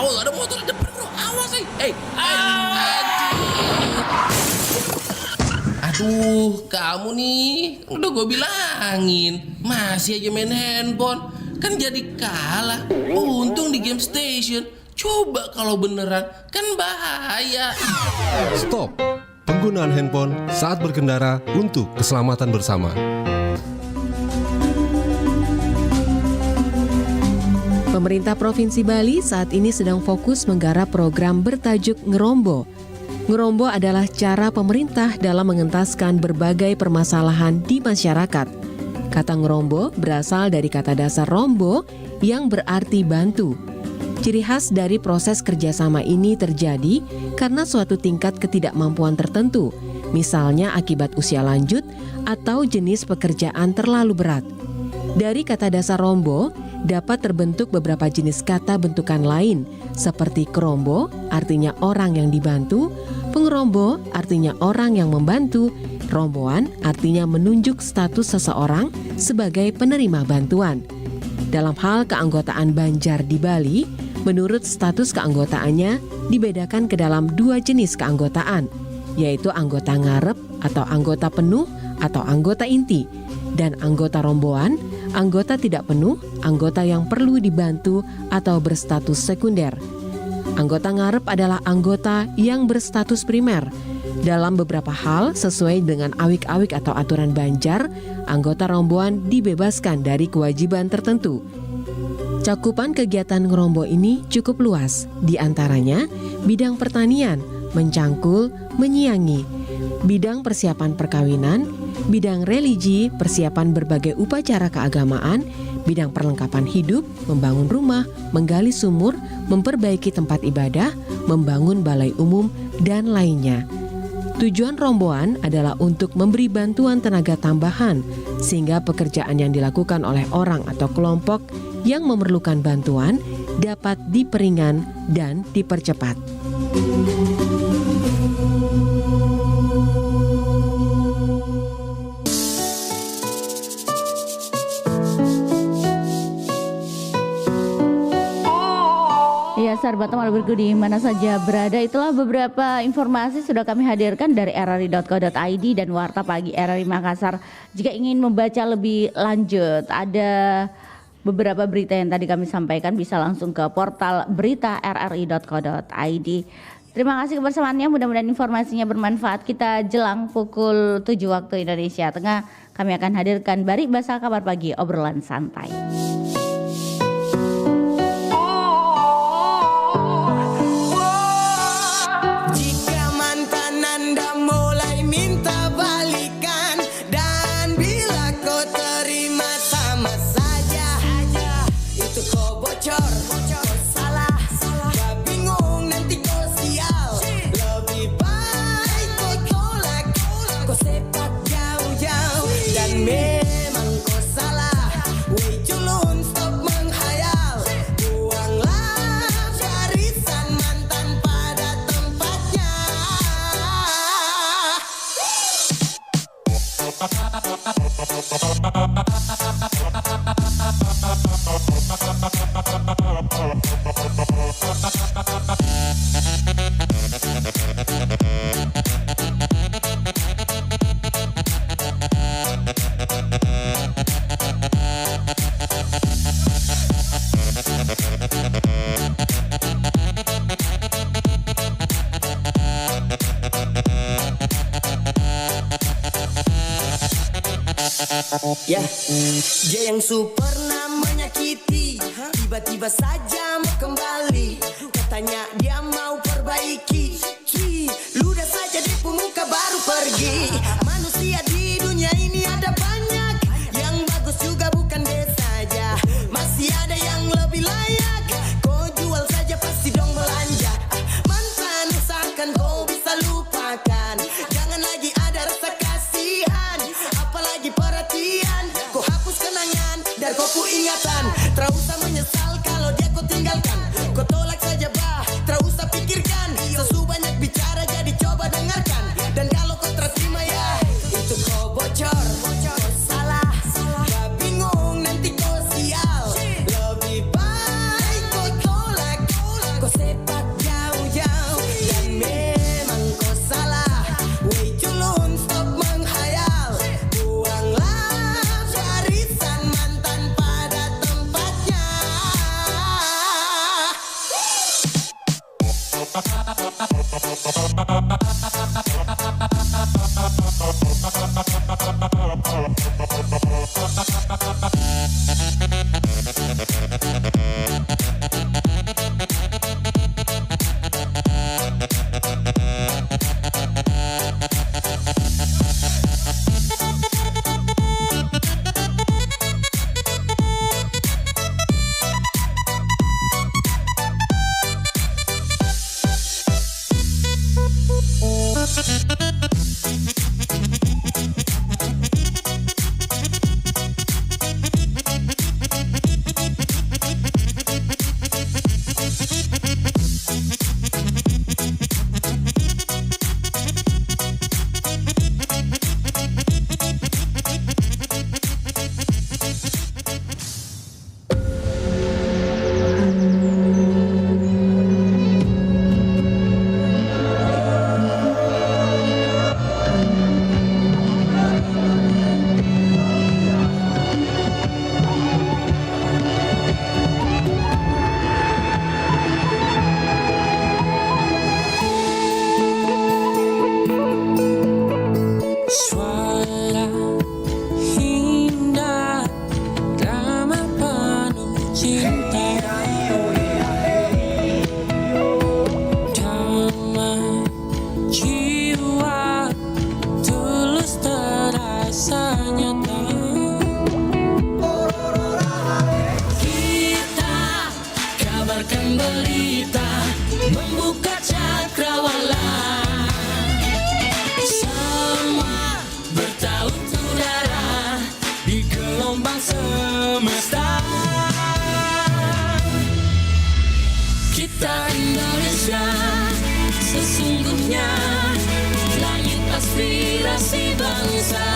awas ada motor di depan bro, awas Aduh, kamu nih, udah gue bilangin, masih aja main handphone, kan jadi kalah. Untung di game station, coba kalau beneran, kan bahaya. Stop penggunaan handphone saat berkendara untuk keselamatan bersama. Pemerintah Provinsi Bali saat ini sedang fokus menggarap program bertajuk Ngerombo. Ngerombo adalah cara pemerintah dalam mengentaskan berbagai permasalahan di masyarakat. Kata ngerombo berasal dari kata dasar rombo yang berarti bantu. Ciri khas dari proses kerjasama ini terjadi karena suatu tingkat ketidakmampuan tertentu, misalnya akibat usia lanjut atau jenis pekerjaan terlalu berat. Dari kata dasar rombo, dapat terbentuk beberapa jenis kata bentukan lain, seperti kerombo, artinya orang yang dibantu, pengerombo, artinya orang yang membantu, romboan, artinya menunjuk status seseorang sebagai penerima bantuan. Dalam hal keanggotaan Banjar di Bali, menurut status keanggotaannya dibedakan ke dalam dua jenis keanggotaan, yaitu anggota ngarep atau anggota penuh atau anggota inti, dan anggota romboan, anggota tidak penuh, anggota yang perlu dibantu atau berstatus sekunder. Anggota ngarep adalah anggota yang berstatus primer. Dalam beberapa hal, sesuai dengan awik-awik atau aturan Banjar, anggota romboan dibebaskan dari kewajiban tertentu. Cakupan kegiatan ngerombo ini cukup luas, di antaranya bidang pertanian, mencangkul, menyiangi, bidang persiapan perkawinan, bidang religi, persiapan berbagai upacara keagamaan, bidang perlengkapan hidup, membangun rumah, menggali sumur, memperbaiki tempat ibadah, membangun balai umum, dan lainnya. Tujuan romboan adalah untuk memberi bantuan tenaga tambahan, sehingga pekerjaan yang dilakukan oleh orang atau kelompok yang memerlukan bantuan dapat diperingan dan dipercepat. Sahabat Teman Bergu di mana saja berada, itulah beberapa informasi sudah kami hadirkan dari rri.co.id dan Warta Pagi RRI Makassar. Jika ingin membaca lebih lanjut, ada beberapa berita yang tadi kami sampaikan, bisa langsung ke portal berita rri.co.id. Terima kasih kebersamaannya, mudah-mudahan informasinya bermanfaat. Kita jelang pukul 7 waktu Indonesia Tengah, kami akan hadirkan Bari Basa Kabar Pagi, obrolan santai. Ya, dia yang super menyakiti, tiba-tiba saja mau kembali. Katanya dia mau perbaiki, ludah saja di muka baru pergi. Manusia di dunia ini ada banyak, yang bagus juga bukan dia saja. Masih ada yang lebih layak, kau jual saja pasti dong belanja. Mantan usahakan kau bisa lupakan, jangan lagi ada rasa kasihan, apalagi perhatian. Kau hapus kenangan dan kau pu ingatan, tak usah menyesal kalau dia kau tinggalkan. Kau tolak saja bah, tak usah pikirkan. Sesu banyak bicara jadi coba dengarkan. Dan kalau kau terima ya, itu kau bocor, kau salah, gak bingung nanti kau sial. Lebih baik kau tolak, kau Suara indah, drama penuh cinta, damai jiwa, tulus terasa nyata. Kita kabarkan berita, membuka cakrawala. Semua bertaut udara di gelombang semesta. Kita Indonesia, sesungguhnya langit aspirasi bangsa.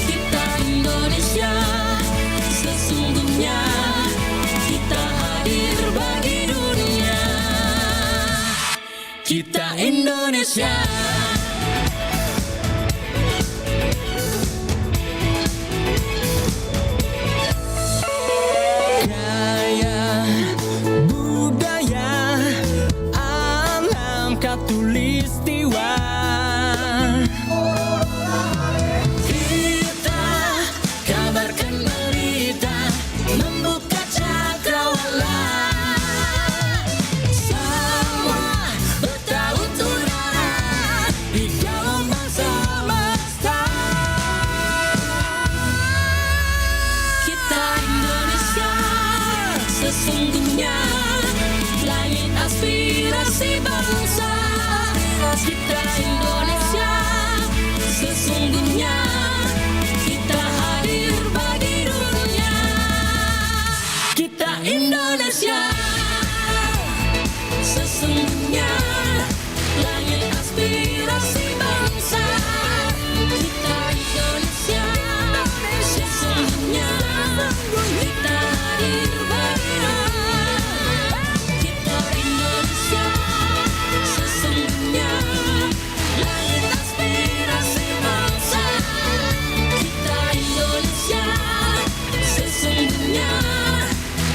Kita Indonesia, sesungguhnya kita hadir bagi dunia. Kita Indonesia. Gaya budaya alam katulistiwa, kita kabarkan berita, membuka cakrawala. Semua bertaut udara di gelombang semesta. Kita Indonesia, sesungguhnya langit aspirasi bangsa. Kita Indonesia, sesungguhnya kita hadir bagi dunia. Kita Indonesia, sesungguhnya langit aspirasi bangsa. Kita Indonesia, sesungguhnya kita hadir bagi dunia. Kita Indonesia, sesungguhnya langit aspirasi bangsa. Kita Indonesia, sesungguhnya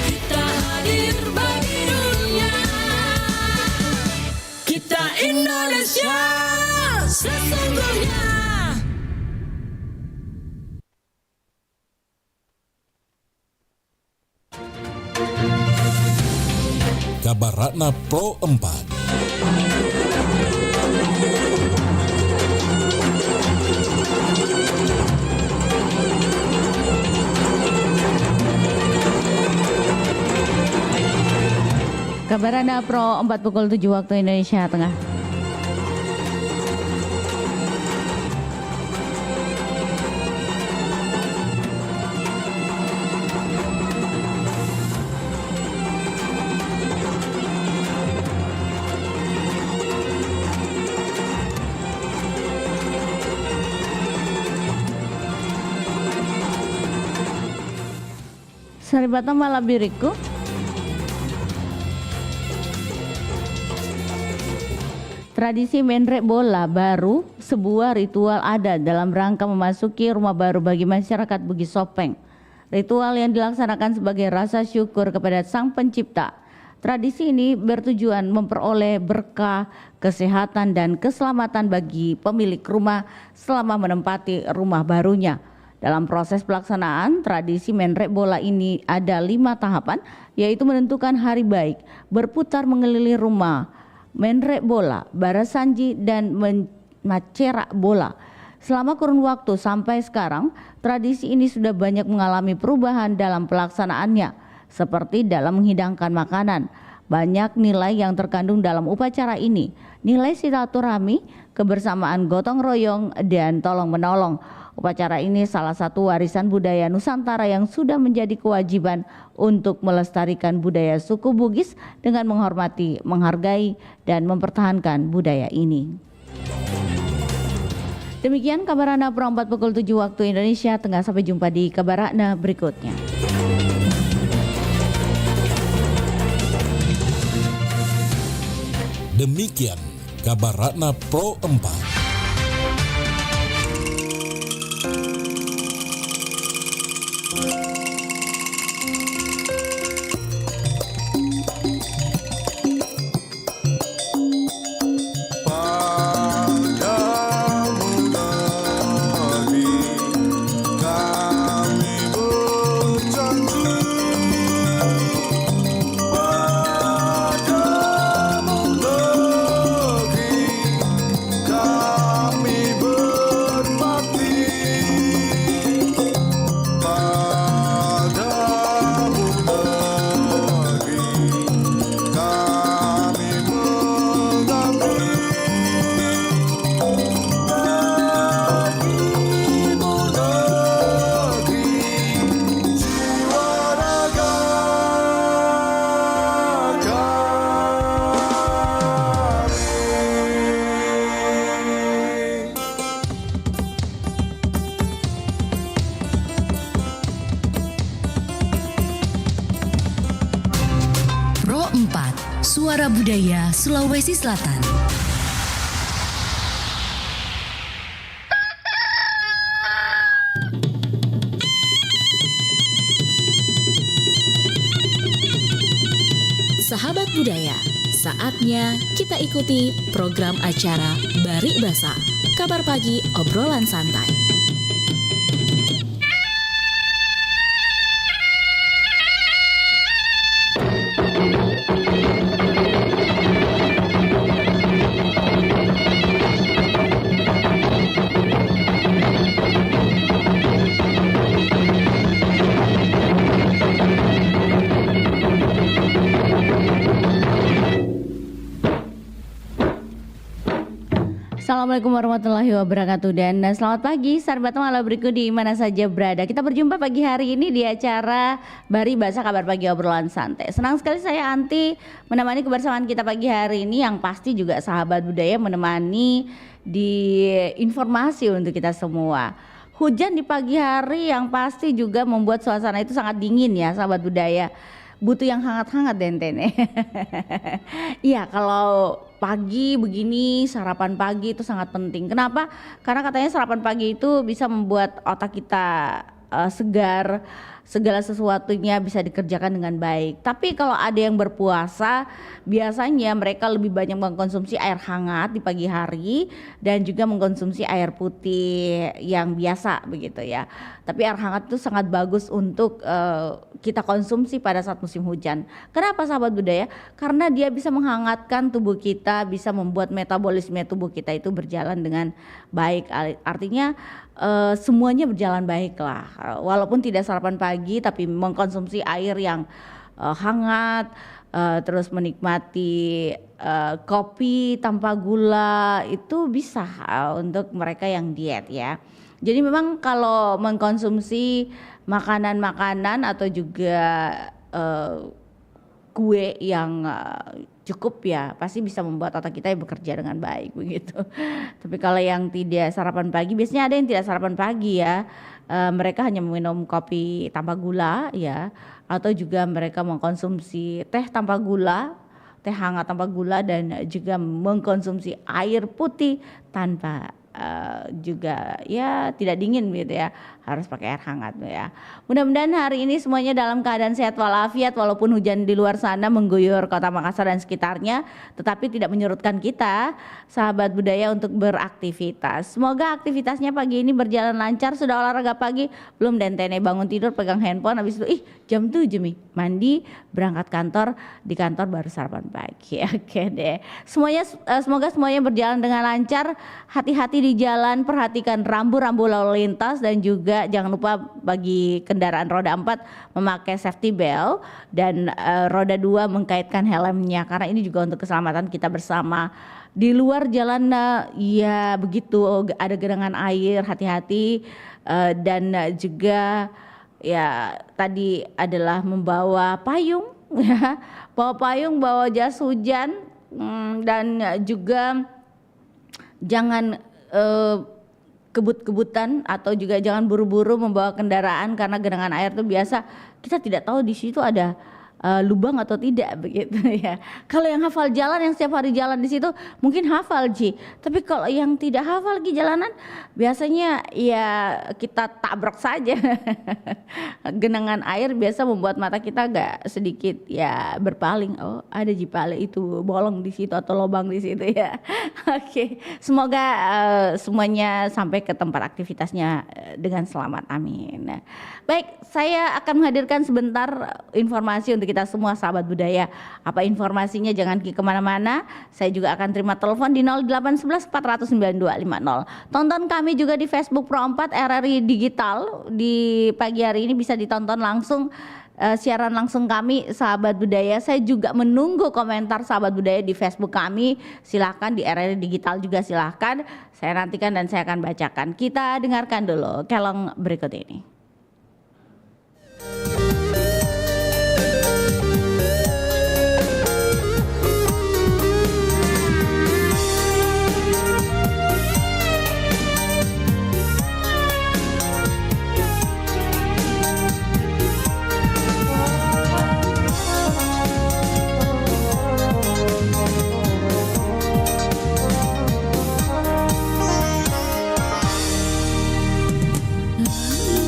kita hadir bagi dunia. Kita Indonesia, sesungguhnya. Kabar Ratna Pro 4. Kabar Anda Pro 4 pukul 7 waktu Indonesia Tengah. Saribata Malabiriku. Tradisi menrek bola baru sebuah ritual adat dalam rangka memasuki rumah baru bagi masyarakat Bugis Sopeng. Ritual yang dilaksanakan sebagai rasa syukur kepada Sang Pencipta Tradisi ini bertujuan memperoleh berkah, kesehatan, dan keselamatan bagi pemilik rumah selama menempati rumah barunya. Dalam proses pelaksanaan, tradisi menrek bola ini ada 5 tahapan, yaitu menentukan hari baik, berputar mengelilingi rumah, menrek bola, barasanji, dan macerak bola. Selama kurun waktu sampai sekarang, tradisi ini sudah banyak mengalami perubahan dalam pelaksanaannya, seperti dalam menghidangkan makanan. Banyak nilai yang terkandung dalam upacara ini, nilai silaturahmi, kebersamaan gotong royong, dan tolong menolong. Upacara ini salah satu warisan budaya Nusantara yang sudah menjadi kewajiban untuk melestarikan budaya suku Bugis dengan menghormati, menghargai, dan mempertahankan budaya ini. Demikian kabar Rakna Pro 4 pukul 7 waktu Indonesia Tengah. Sampai jumpa di kabar Rakna berikutnya. Demikian kabar Rakna Pro 4. Pro 4, Suara Budaya Sulawesi Selatan. Sahabat budaya, saatnya kita ikuti program acara Bari Basa, kabar pagi obrolan santai. Assalamualaikum warahmatullahi wabarakatuh dan selamat pagi sahabat malam berikut di mana saja berada. Kita berjumpa pagi hari ini di acara Bari Basa Kabar Pagi Obrolan Santai. Senang sekali saya Anti menemani kebersamaan kita pagi hari ini, yang pasti juga sahabat budaya menemani di informasi untuk kita semua. Hujan di pagi hari yang pasti juga membuat suasana itu sangat dingin ya sahabat budaya. Butuh yang hangat-hangat denten. Iya, kalau pagi begini sarapan pagi itu sangat penting. Kenapa? Karena katanya sarapan pagi itu bisa membuat otak kita segar, segala sesuatunya bisa dikerjakan dengan baik. Tapi kalau ada yang berpuasa, biasanya mereka lebih banyak mengkonsumsi air hangat di pagi hari dan juga mengkonsumsi air putih yang biasa begitu ya. Tapi air hangat itu sangat bagus untuk kita konsumsi pada saat musim hujan. Kenapa sahabat budaya? Karena dia bisa menghangatkan tubuh kita, bisa membuat metabolisme tubuh kita itu berjalan dengan baik. Artinya semuanya berjalan baik lah. Walaupun tidak sarapan pagi tapi mengkonsumsi air yang hangat, terus menikmati kopi tanpa gula itu bisa untuk mereka yang diet ya. Jadi memang kalau mengkonsumsi makanan-makanan atau juga kue yang cukup ya pasti bisa membuat otak kita bekerja dengan baik begitu. Tapi kalau yang tidak sarapan pagi, biasanya ada yang tidak sarapan pagi ya, mereka hanya meminum kopi tanpa gula ya, atau juga mereka mengkonsumsi teh tanpa gula, teh hangat tanpa gula, dan juga mengkonsumsi air putih tanpa juga ya tidak dingin gitu ya, harus pakai air hangat ya. Mudah-mudahan hari ini semuanya dalam keadaan sehat walafiat, walaupun hujan di luar sana mengguyur kota Makassar dan sekitarnya, tetapi tidak menyurutkan kita sahabat budaya untuk beraktivitas. Semoga aktivitasnya pagi ini berjalan lancar. Sudah olahraga pagi belum? Dentene bangun tidur pegang handphone, habis itu jam 7 nih mandi berangkat kantor, di kantor baru sarapan pagi. Oke deh, semoga semuanya berjalan dengan lancar. Hati-hati di jalan, perhatikan rambu-rambu lalu lintas, dan juga jangan lupa bagi kendaraan roda 4 memakai safety belt, dan roda 2 mengkaitkan helmnya, karena ini juga untuk keselamatan kita bersama. Di luar jalan ya begitu ada genangan air, hati-hati, dan juga ya tadi adalah membawa payung ya, bawa payung, bawa jas hujan, dan juga jangan kebut-kebutan atau juga jangan buru-buru membawa kendaraan, karena genangan air itu biasa kita tidak tahu di situ ada lubang atau tidak begitu ya. Kalau yang hafal jalan, yang setiap hari jalan di situ mungkin hafal Ji, tapi kalau yang tidak hafal lagi jalanan biasanya ya kita tabrak saja. Genangan air biasa membuat mata kita agak sedikit ya berpaling, oh ada jipale itu bolong di situ atau lubang di situ ya. Oke, semoga semuanya sampai ke tempat aktivitasnya dengan selamat, amin. Nah, baik, saya akan menghadirkan sebentar informasi untuk kita semua sahabat budaya. Apa informasinya? Jangan kemana-mana. Saya juga akan terima telepon di 0811 492 50. Tonton kami juga di Facebook Pro 4 RRI Digital. Di pagi hari ini bisa ditonton langsung, siaran langsung kami sahabat budaya. Saya juga menunggu komentar sahabat budaya di Facebook kami. Silahkan di RRI Digital juga silahkan. Saya nantikan dan saya akan bacakan. Kita dengarkan dulu kelong berikut ini.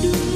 Aduh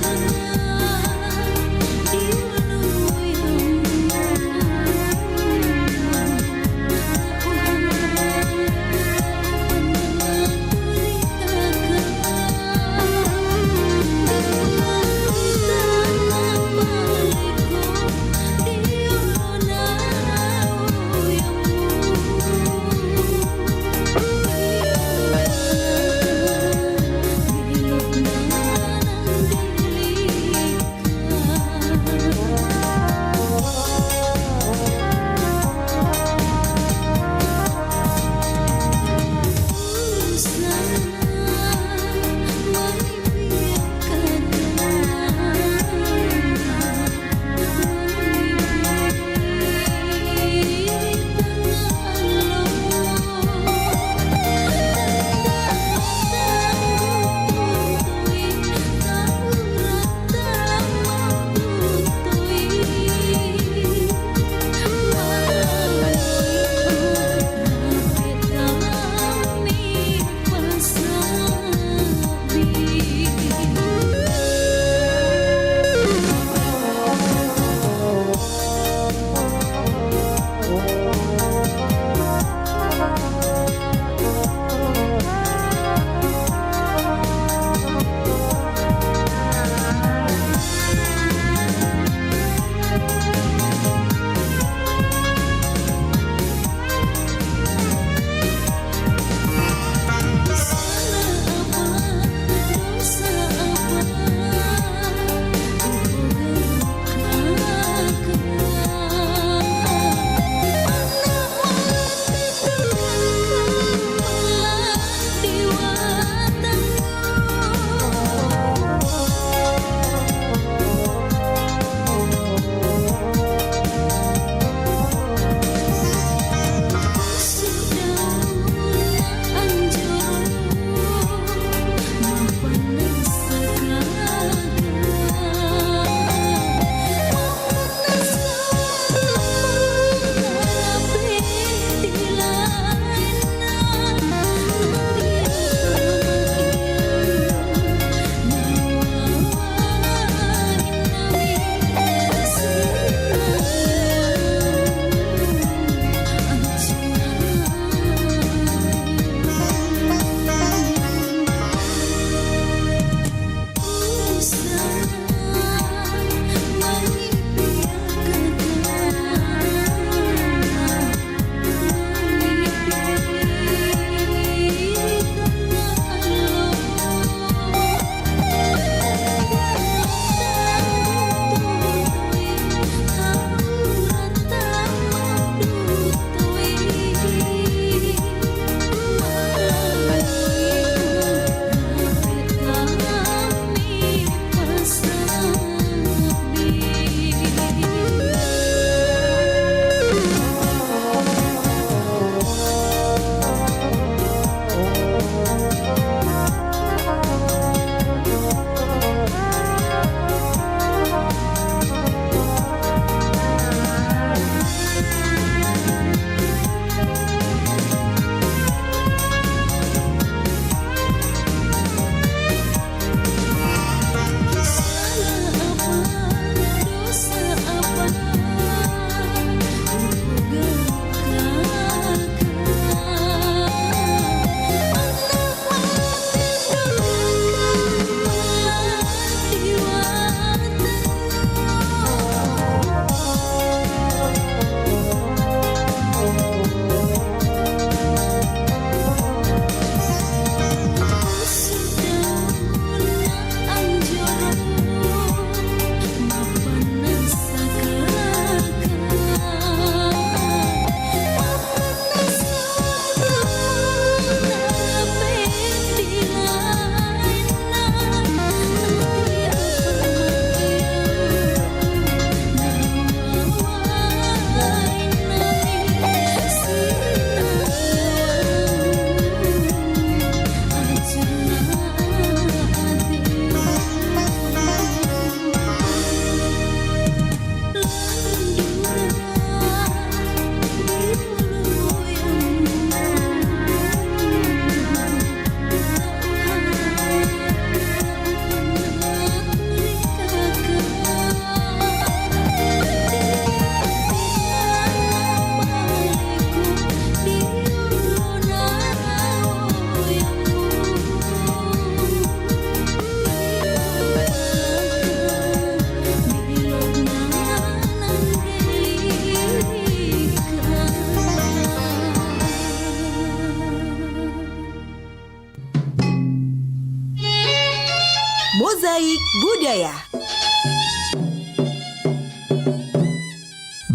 Mozaik Budaya.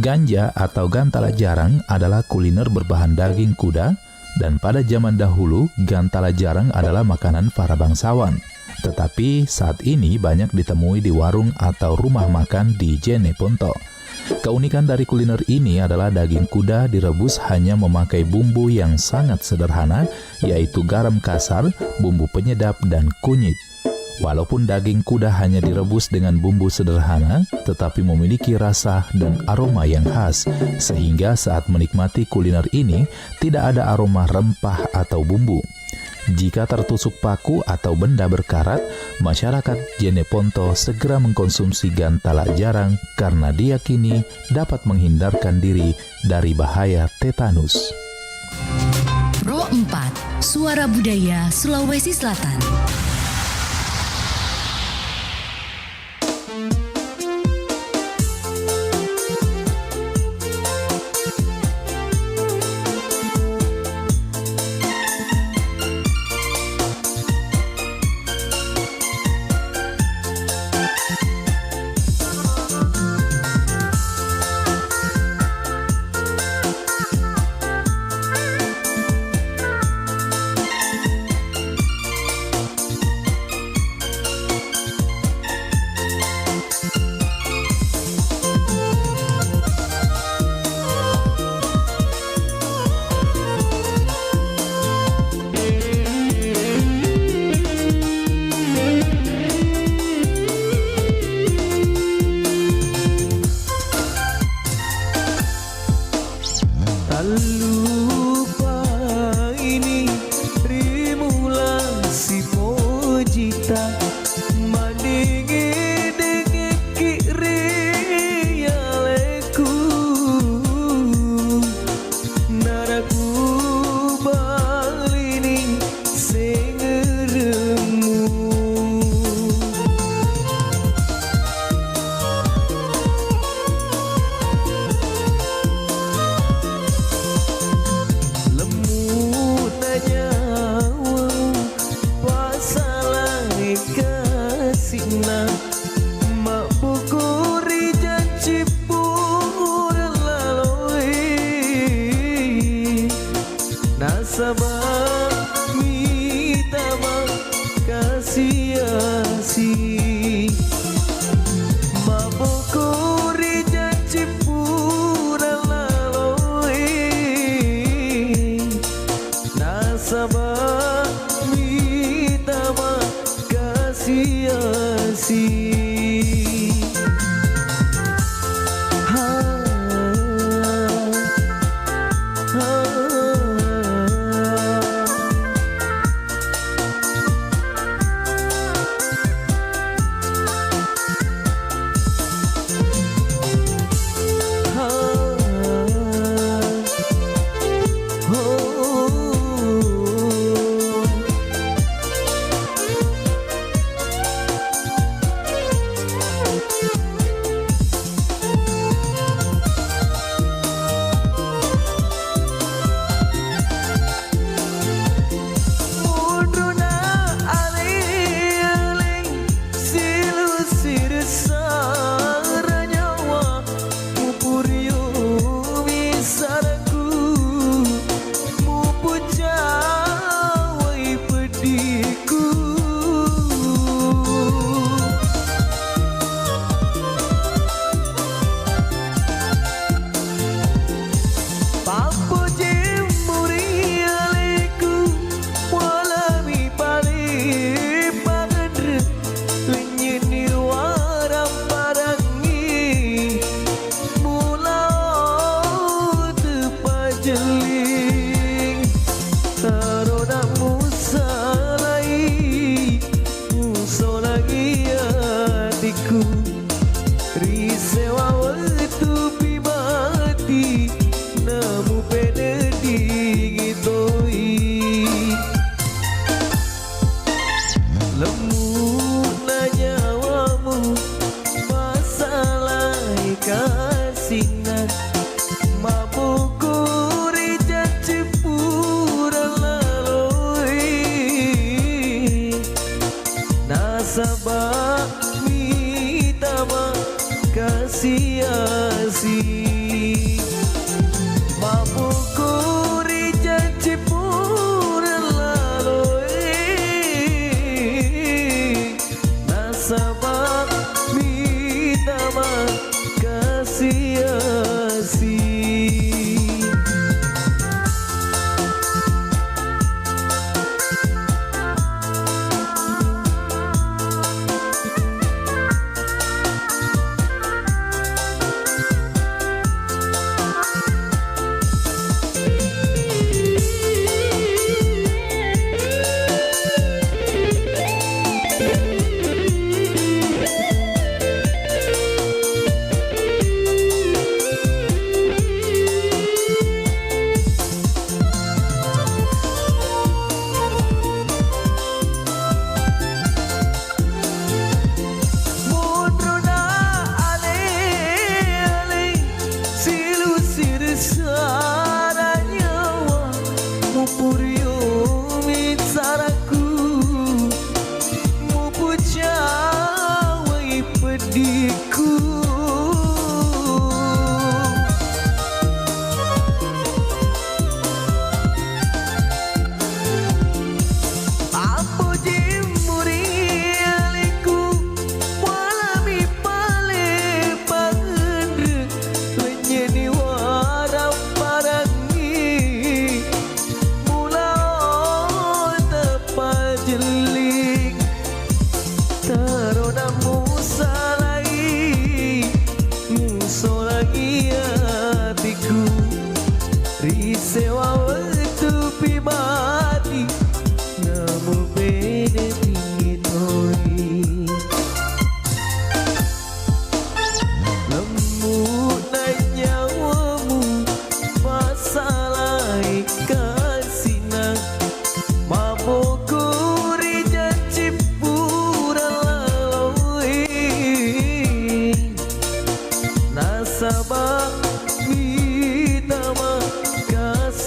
Ganja atau gantala jarang adalah kuliner berbahan daging kuda, dan pada zaman dahulu gantala jarang adalah makanan para bangsawan. Tetapi saat ini banyak ditemui di warung atau rumah makan di Jeneponto. Keunikan dari kuliner ini adalah daging kuda direbus hanya memakai bumbu yang sangat sederhana, yaitu garam kasar, bumbu penyedap, dan kunyit. Walaupun daging kuda hanya direbus dengan bumbu sederhana, tetapi memiliki rasa dan aroma yang khas, sehingga saat menikmati kuliner ini tidak ada aroma rempah atau bumbu. Jika tertusuk paku atau benda berkarat, masyarakat Jeneponto segera mengkonsumsi gantala jarang karena diyakini dapat menghindarkan diri dari bahaya tetanus. Pro 4, Suara Budaya Sulawesi Selatan.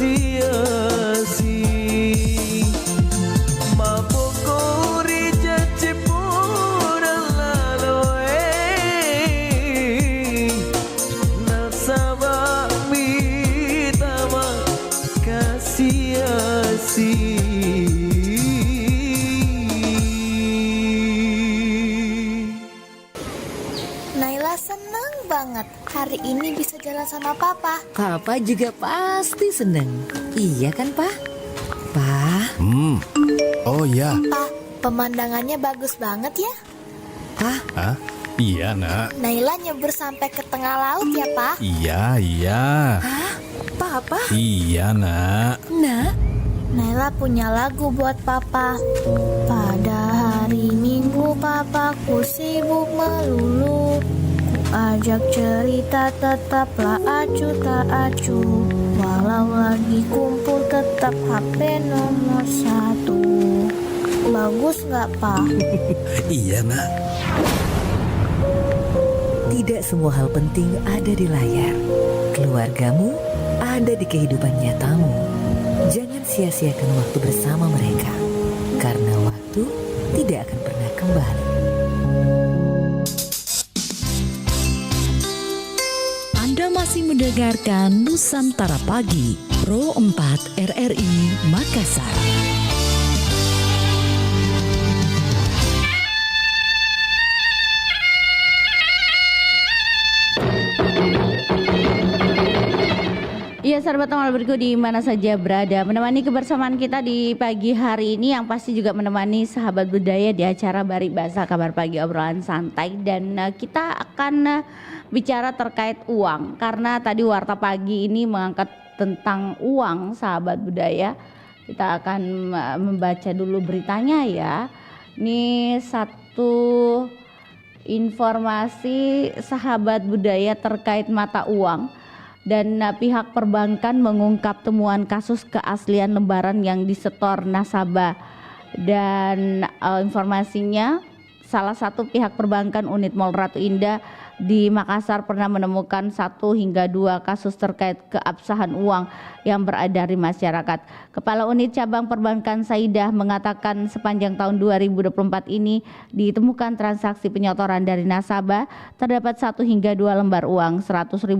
sia-sia. Mapokori jajipura laloi nasaba mitama kasih-kasih. Naila senang banget hari ini bisa jalan sama Papa. Papa juga pasti seneng. Iya kan, Pak? Pak? Oh ya. Pa, pemandangannya bagus banget ya. Pak? Hah? Iya, Nak. Naila nyebur sampai ke tengah laut ya, Pa. Iya, iya. Hah? Papa? Iya, Nak. Nak? Naila punya lagu buat Papa. Pada hari Minggu papaku sibuk melulu. Ku ajak cerita tetaplah acuh tak acuh. Walau lagi kumpul tetap HP nomor 1. Bagus nggak, Pa? Iya, Nak. Tidak semua hal penting ada di layar. Keluargamu ada di kehidupan nyatamu. Jangan sia-siakan waktu bersama mereka, karena waktu tidak akan pernah kembali. Anda masih mendengarkan Nusantara Pagi, Pro 4 RRI Makassar. Iya sahabat Tamal Bergu di mana saja berada, menemani kebersamaan kita di pagi hari ini yang pasti juga menemani sahabat budaya di acara Bari Bahasa Kabar Pagi Obrolan Santai. Dan kita akan bicara terkait uang, karena tadi Warta Pagi ini mengangkat tentang uang sahabat budaya. Kita akan membaca dulu beritanya ya. Ini satu informasi sahabat budaya terkait mata uang. Dan pihak perbankan mengungkap temuan kasus keaslian lembaran yang disetor nasabah. Dan informasinya, salah satu pihak perbankan unit Mall Ratu Indah di Makassar pernah menemukan 1 hingga 2 kasus terkait keabsahan uang yang beredar di masyarakat. Kepala Unit Cabang Perbankan Saidah mengatakan sepanjang tahun 2024 ini ditemukan transaksi penyotoran dari nasabah terdapat 1 hingga 2 lembar uang Rp100.000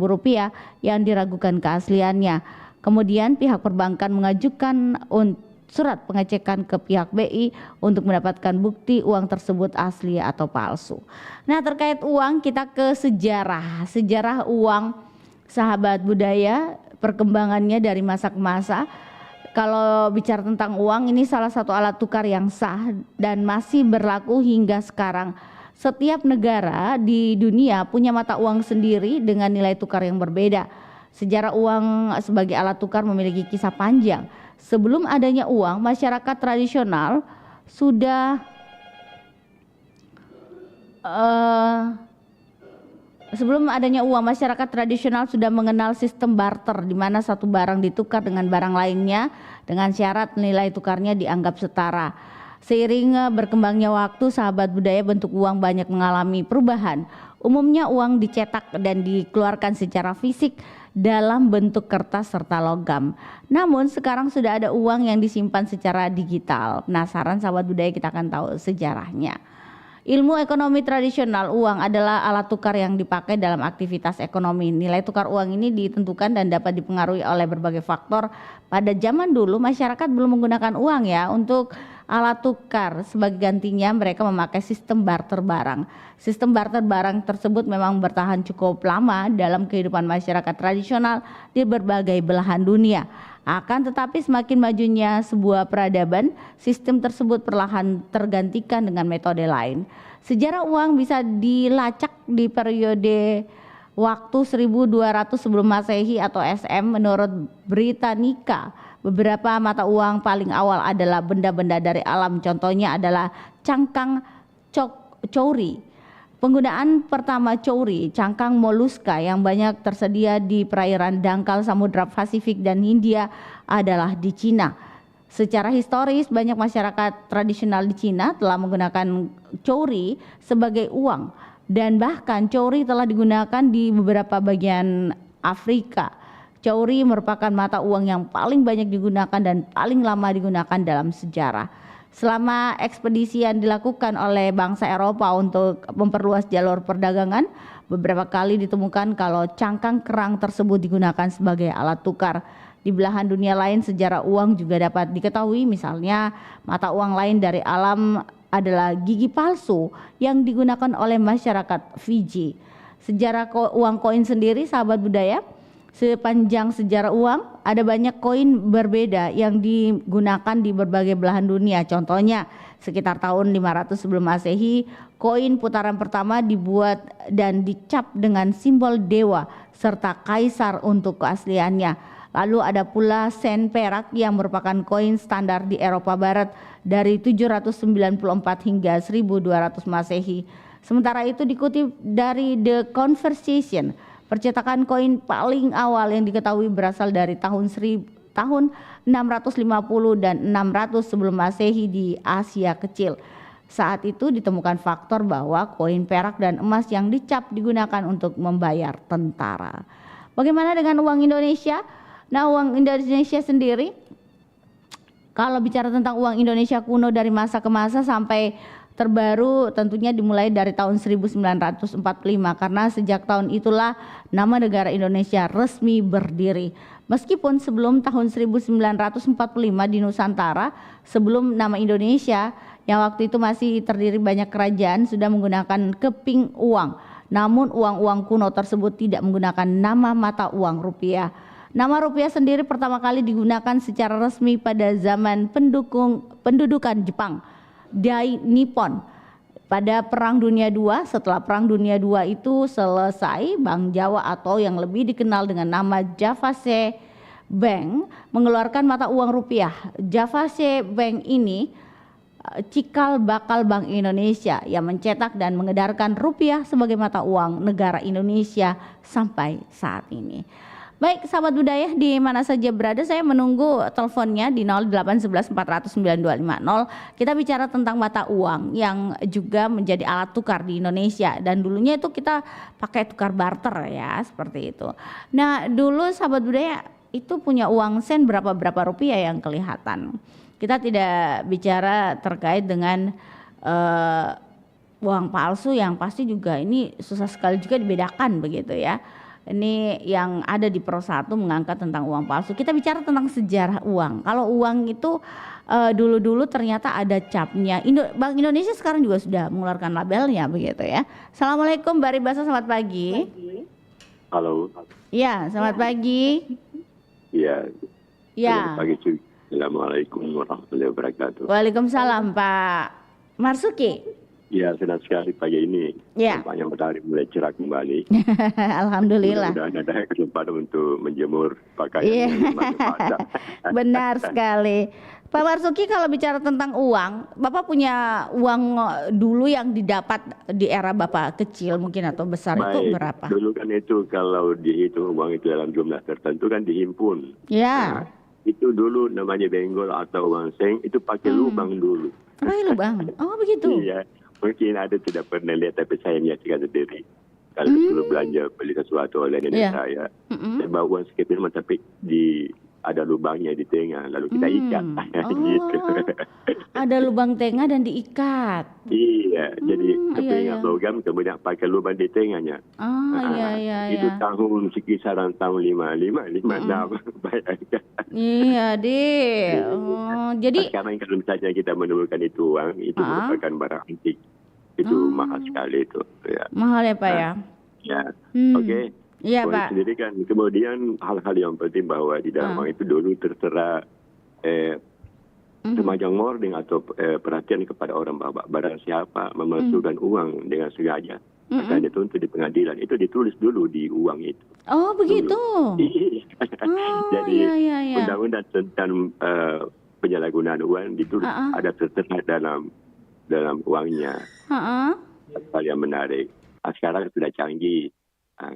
yang diragukan keasliannya. Kemudian pihak perbankan mengajukan surat pengecekan ke pihak BI untuk mendapatkan bukti uang tersebut asli atau palsu. Nah, terkait uang kita ke sejarah uang sahabat budaya, perkembangannya dari masa ke masa. Kalau bicara tentang uang, ini salah satu alat tukar yang sah dan masih berlaku hingga sekarang. Setiap negara di dunia punya mata uang sendiri dengan nilai tukar yang berbeda. Sejarah uang sebagai alat tukar memiliki kisah panjang. Sebelum adanya uang, masyarakat tradisional sudah mengenal sistem barter, di mana satu barang ditukar dengan barang lainnya dengan syarat nilai tukarnya dianggap setara. Seiring berkembangnya waktu, sahabat budaya, bentuk uang banyak mengalami perubahan. Umumnya uang dicetak dan dikeluarkan secara fisik dalam bentuk kertas serta logam. Namun sekarang sudah ada uang yang disimpan secara digital. Penasaran sahabat budaya, kita akan tahu sejarahnya. Ilmu ekonomi tradisional, uang adalah alat tukar yang dipakai dalam aktivitas ekonomi. Nilai tukar uang ini ditentukan dan dapat dipengaruhi oleh berbagai faktor. Pada zaman dulu masyarakat belum menggunakan uang ya untuk alat tukar. Sebagai gantinya mereka memakai sistem barter barang. Sistem barter barang tersebut memang bertahan cukup lama dalam kehidupan masyarakat tradisional di berbagai belahan dunia. Akan tetapi semakin majunya sebuah peradaban, sistem tersebut perlahan tergantikan dengan metode lain. Sejarah uang bisa dilacak di periode waktu 1200 sebelum Masehi atau SM. Menurut Britannica, beberapa mata uang paling awal adalah benda-benda dari alam. Contohnya adalah cangkang cowry. Penggunaan pertama cowry, cangkang moluska yang banyak tersedia di perairan dangkal Samudra Pasifik dan Hindia, adalah di Cina. Secara historis, banyak masyarakat tradisional di Cina telah menggunakan cowry sebagai uang, dan bahkan cowry telah digunakan di beberapa bagian Afrika. Chauri merupakan mata uang yang paling banyak digunakan dan paling lama digunakan dalam sejarah. Selama ekspedisi yang dilakukan oleh bangsa Eropa untuk memperluas jalur perdagangan, beberapa kali ditemukan kalau cangkang kerang tersebut digunakan sebagai alat tukar. Di belahan dunia lain sejarah uang juga dapat diketahui, misalnya mata uang lain dari alam adalah gigi palsu yang digunakan oleh masyarakat Fiji. Sejarah uang koin sendiri, sahabat budaya, sepanjang sejarah uang ada banyak koin berbeda yang digunakan di berbagai belahan dunia. Contohnya sekitar tahun 500 sebelum Masehi, koin putaran pertama dibuat dan dicap dengan simbol dewa serta kaisar untuk keasliannya. Lalu ada pula sen perak yang merupakan koin standar di Eropa Barat dari 794 hingga 1200 Masehi. Sementara itu dikutip dari The Conversation, percetakan koin paling awal yang diketahui berasal dari tahun 650 dan 600 sebelum Masehi di Asia Kecil. Saat itu ditemukan faktor bahwa koin perak dan emas yang dicap digunakan untuk membayar tentara. Bagaimana dengan uang Indonesia? Nah, uang Indonesia sendiri, kalau bicara tentang uang Indonesia kuno dari masa ke masa sampai terbaru tentunya dimulai dari tahun 1945, karena sejak tahun itulah nama negara Indonesia resmi berdiri. Meskipun sebelum tahun 1945 di Nusantara, sebelum nama Indonesia yang waktu itu masih terdiri banyak kerajaan sudah menggunakan keping uang. Namun uang-uang kuno tersebut tidak menggunakan nama mata uang rupiah. Nama rupiah sendiri pertama kali digunakan secara resmi pada zaman pendudukan Jepang, Dai Nippon. Pada Perang Dunia II, setelah Perang Dunia II itu selesai, Bank Jawa atau yang lebih dikenal dengan nama Javase Bank mengeluarkan mata uang rupiah. Javase Bank ini cikal bakal Bank Indonesia yang mencetak dan mengedarkan rupiah sebagai mata uang negara Indonesia sampai saat ini. Baik, sahabat budaya di mana saja berada, saya menunggu teleponnya di 0811 400 9250. Kita bicara tentang mata uang yang juga menjadi alat tukar di Indonesia, dan dulunya itu kita pakai tukar barter ya, seperti itu. Nah, dulu sahabat budaya itu punya uang sen berapa rupiah yang kelihatan. Kita tidak bicara terkait dengan uang palsu yang pasti juga ini susah sekali juga dibedakan begitu ya. Ini yang ada di Pro 1 mengangkat tentang uang palsu. Kita bicara tentang sejarah uang. Kalau uang itu dulu-dulu ternyata ada capnya. Bank Indonesia sekarang juga sudah mengeluarkan labelnya begitu ya. Assalamualaikum Mbak Ribasa, selamat pagi. Halo. Ya, selamat pagi. Iya. Ya. Selamat pagi cuy. Assalamualaikum warahmatullahi wabarakatuh. Waalaikumsalam Pak Marsuki. Ya, senang sekali pagi ini. Ya. Banyak matahari mulai cerah kembali. Alhamdulillah. Mudah-mudahan ada kesempatan untuk menjemur pakaian. Iya. yang basah. Benar sekali. Pak Marsuki, kalau bicara tentang uang, Bapak punya uang dulu yang didapat di era Bapak kecil mungkin atau besar. Baik, itu berapa? Dulu kan itu kalau dihitung uang itu dalam jumlah tertentu kan dihimpun. Ya. Nah, itu dulu namanya benggol atau uang seng, itu pakai lubang dulu. Pakai lubang? Oh begitu? Iya. Mungkin ada tidak pernah lihat, tapi saya menyaksikan sendiri. Kalau dulu belanja beli sesuatu oleh nenek saya, saya bawa uang sekitar tapi ada lubangnya di tengah, lalu kita ikat. Gitu. Ada lubang tengah dan diikat. Iya, jadi kepingan logam kemudian pakai lubang di tengahnya. Iya. Itu tahun sekisaran tahun 56. Bayangkan. Iya deh. Jadi sekarang kalau misalnya kita menemukan itu uang, itu merupakan barang antik. Itu mahal sekali itu. Ya. Mahal ya Pak ya? Ya, oke. Iya Pak. Sendiri kan kemudian hal-hal yang penting bahwa di dalam uang itu dulu tertera semacam warning atau perhatian kepada orang bahwa barang siapa memasukkan uang dengan sengaja akan dituntut di pengadilan. Itu ditulis dulu di uang itu. Oh begitu. Jadi undang-undang tentang penyalahgunaan uang ditulis ada tertera dalam uangnya. Hal yang menarik. Sekarang sudah canggih.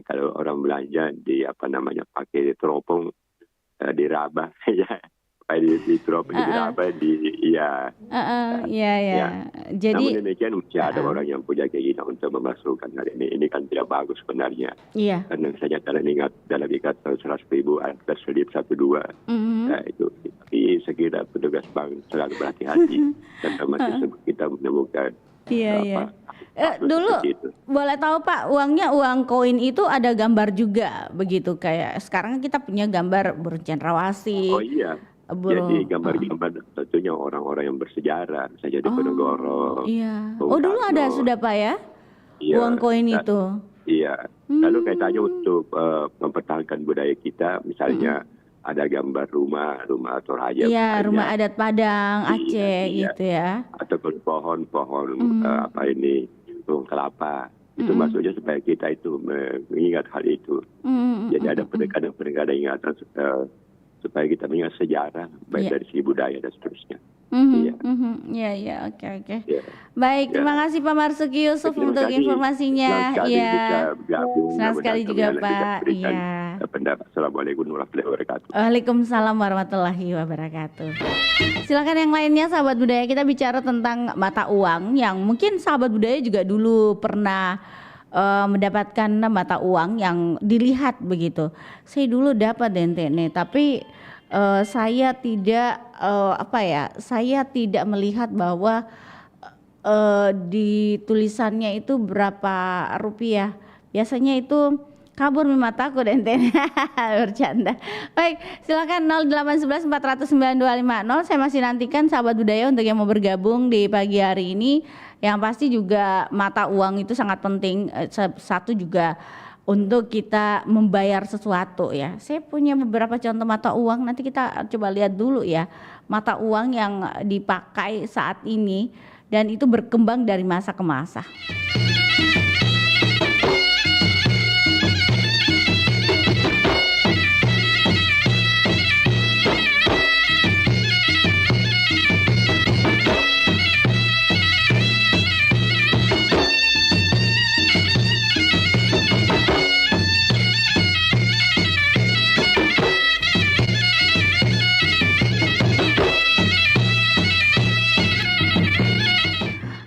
Kalau orang belanja pakai teropong diraba ya di drop Iya. Jadi namun demikian mesti ada orang yang punya keinginan untuk memasukkan hal ini. Ini kan tidak bagus sebenarnya. Iya. Karena saya ingat dalam ikatan 100.000 ayat terselip 1-2. Nah, itu. Tapi sekiranya petugas bank selalu berhati-hati dan termasuk kita menemukan Iya. Dulu boleh tahu Pak, uangnya uang koin itu ada gambar juga begitu, kayak sekarang kita punya gambar burung cendrawasih. Oh iya. Jadi gambar-gambar tentunya orang-orang yang bersejarah, misalnya di Ponorogo. Iya. Oh dulu ada sudah Pak ya? Iya. Uang koin itu. Iya. Lalu kaitannya untuk mempertahankan budaya kita, misalnya ada gambar rumah Toraja. Iya, rumah adat Padang, Aceh gitu ya. Ataupun pohon pohon kelapa. Itu maksudnya supaya kita itu mengingat hal itu. Jadi ada pendekatan ingatan supaya kita mengingat sejarah baik dari segi budaya dan seterusnya. Iya, oke. Baik, terima kasih Pak Marzuki Yusuf untuk informasinya. Iya. Senang sekali juga Pak. Iya. Assalamualaikum warahmatullahi wabarakatuh. Waalaikumsalam warahmatullahi wabarakatuh. Silakan yang lainnya sahabat budaya, kita bicara tentang mata uang yang mungkin sahabat budaya juga dulu pernah mendapatkan mata uang yang dilihat begitu. Saya dulu dapat nih, tapi saya tidak saya tidak melihat bahwa di tulisannya itu berapa rupiah. Biasanya itu kabur mataku denten. Bercanda. Baik, silakan 0811 409 250. Saya masih nantikan sahabat budaya untuk yang mau bergabung di pagi hari ini. Yang pasti juga mata uang itu sangat penting. Satu juga untuk kita membayar sesuatu ya. Saya punya beberapa contoh mata uang, nanti kita coba lihat dulu ya. Mata uang yang dipakai saat ini dan itu berkembang dari masa ke masa.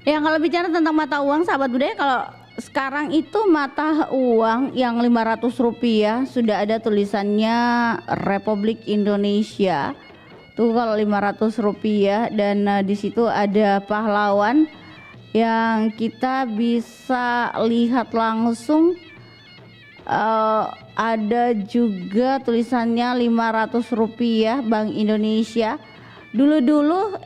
Ya kalau bicara tentang mata uang sahabat budaya, kalau sekarang itu mata uang yang Rp500 sudah ada tulisannya Republik Indonesia. Tuh kalau Rp500 dan di situ ada pahlawan yang kita bisa lihat langsung. Ada juga tulisannya Rp500 Bank Indonesia. Dulu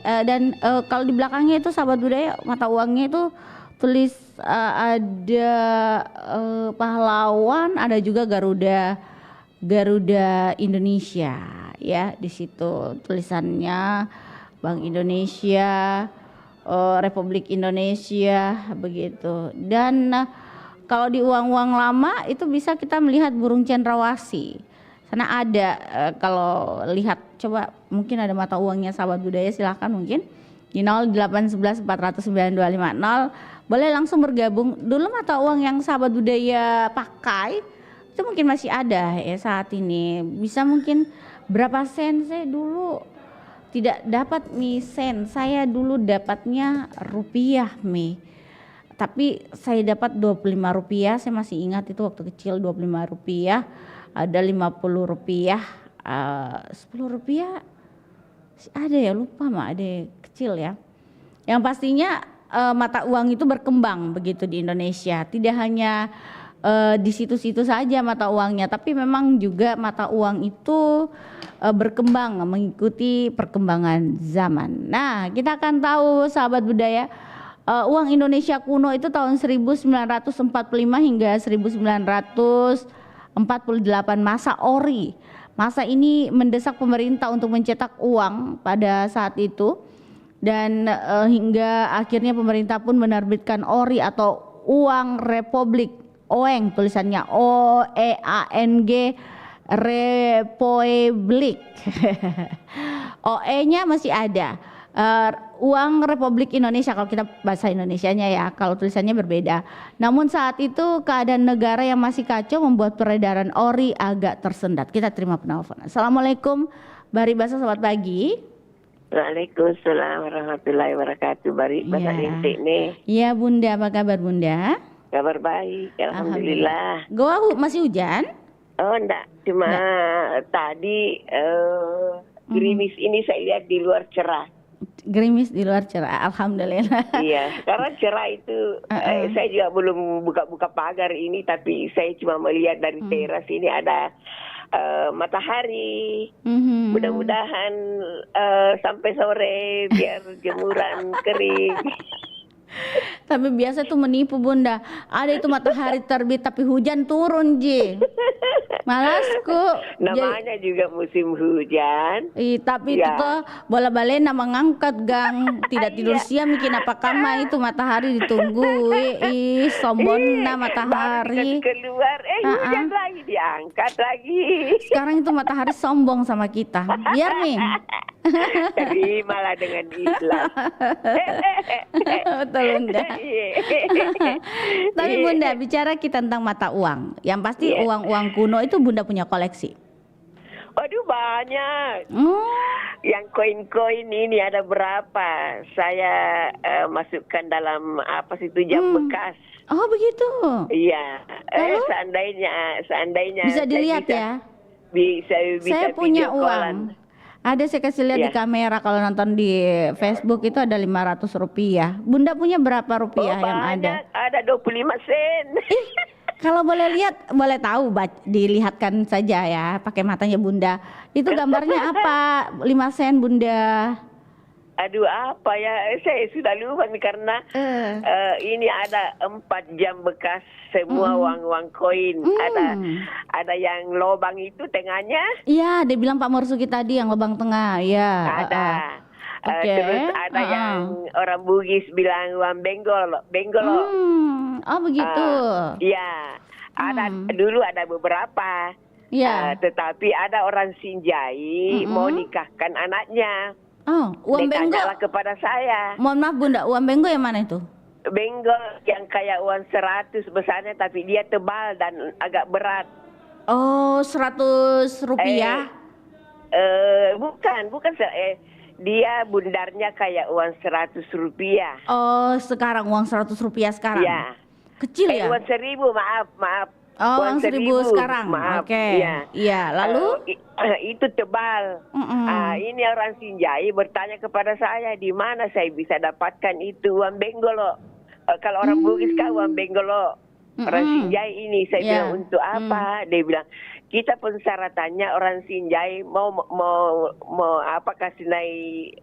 dan kalau di belakangnya itu sahabat budaya mata uangnya itu tulis ada pahlawan, ada juga Garuda Indonesia ya, di situ tulisannya Bank Indonesia, Republik Indonesia begitu. Dan kalau di uang-uang lama itu bisa kita melihat burung cendrawasih. Karena ada kalau lihat coba mungkin ada mata uangnya sahabat budaya, silahkan mungkin di 0811 409 250 boleh langsung bergabung. Dulu mata uang yang sahabat budaya pakai itu mungkin masih ada ya saat ini. Bisa mungkin berapa sen, saya dulu tidak dapat sen, saya dulu dapatnya rupiah tapi saya dapat Rp25, saya masih ingat itu waktu kecil Rp25. Ada Rp50, Rp10 ada ya, lupa ada kecil ya. Yang pastinya mata uang itu berkembang begitu di Indonesia. Tidak hanya di situ-situ saja mata uangnya, tapi memang juga mata uang itu berkembang mengikuti perkembangan zaman. Nah, kita akan tahu sahabat budaya, uang Indonesia kuno itu tahun 1945 hingga 1948 masa Ori. Masa ini mendesak pemerintah untuk mencetak uang pada saat itu dan hingga akhirnya pemerintah pun menerbitkan Ori atau uang Republik, Oeng tulisannya OEANG Republik. OE-nya masih ada. Uang Republik Indonesia kalau kita bahasa Indonesianya ya, kalau tulisannya berbeda. Namun saat itu keadaan negara yang masih kacau membuat peredaran ori agak tersendat. Kita terima penelpon. Assalamualaikum Bari Basa, selamat pagi. Waalaikumsalam warahmatullahi wabarakatuh. Bari Basa Intik nih. Iya Bunda, apa kabar Bunda? Kabar baik, alhamdulillah. Goa masih hujan? Oh enggak, cuma tadi gerimis ini saya lihat di luar cerah. Gerimis di luar cerah, alhamdulillah. Iya, karena cerah itu saya juga belum buka-buka pagar ini, tapi saya cuma melihat dari teras ini ada matahari. Mudah-mudahan sampai sore biar jemuran kering. Tapi biasa tuh menipu Bunda. Ada itu matahari terbit tapi hujan turun Ji. Malasku. Namanya juga musim hujan. Tapi itu tuh bola balena mengangkat gang. Tidak tidur siang bikin apa kama itu matahari ditunggu. Sombonna matahari. Keluar hujan lagi diangkat lagi. Sekarang itu matahari sombong sama kita. Biar nih. Terimalah dengan Islam. Betul Bunda. Tapi Bunda, bicara kita tentang mata uang. Yang pasti uang-uang kuno itu Bunda punya koleksi. Waduh banyak. Yang koin-koin ini ada berapa? Saya masukkan dalam apa sih itu jam bekas. Oh begitu. Iya. Seandainya bisa dilihat ya. Bisa saya punya uang. Ada saya kasih lihat di kamera, kalau nonton di Facebook itu ada Rp500. Bunda punya berapa rupiah yang ada? Ada 25 sen. Kalau boleh lihat, boleh tahu, dilihatkan saja ya, pakai matanya Bunda. Itu gambarnya apa? 5 sen Bunda. Aduh apa ya, saya sudah lupa nih karena ini ada 4 jam bekas semua uang-uang koin. Ada yang lobang itu tengahnya. Iya, dia bilang Pak Marsuki tadi yang lubang tengah. Iya. Ada. Terus ada yang orang Bugis bilang uang benggol. Oh begitu. Iya. Ada dulu ada beberapa. Iya. Tetapi ada orang Sinjai mau nikahkan anaknya. Oh, uang benggol kepada saya. Mohon maaf Bunda, uang benggol yang mana itu? Benggol yang kayak uang 100 besarnya tapi dia tebal dan agak berat. Oh, Rp100? Bukan. Dia bundarnya kayak uang Rp100. Oh, sekarang uang Rp100 sekarang? Iya. Kecil ya? Uang 1.000, maaf. Oh, uang 1.000 sekarang. Oke. Iya, lalu itu tebal. Ini orang Sinjai bertanya kepada saya, di mana saya bisa dapatkan itu uang benggolo. Kalau orang Bugis kan uang benggolo. Orang Sinjai ini saya bilang untuk apa? Dia bilang kita persyaratannya orang Sinjai mau apa kasih naik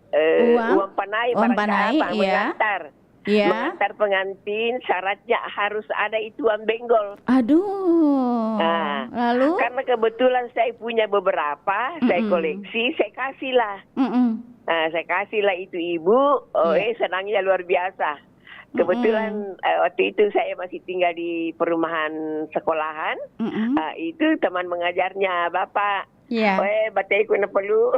uang panai mengantar. Mengantar pengantin, syaratnya harus ada itu uang benggol. Aduh. Lalu? Karena kebetulan saya punya beberapa, saya koleksi, saya kasihlah. Saya kasihlah itu ibu. Senangnya luar biasa. Kebetulan waktu itu saya masih tinggal di perumahan sekolahan. Itu teman mengajarnya, Bapak. Batai ku na perlu.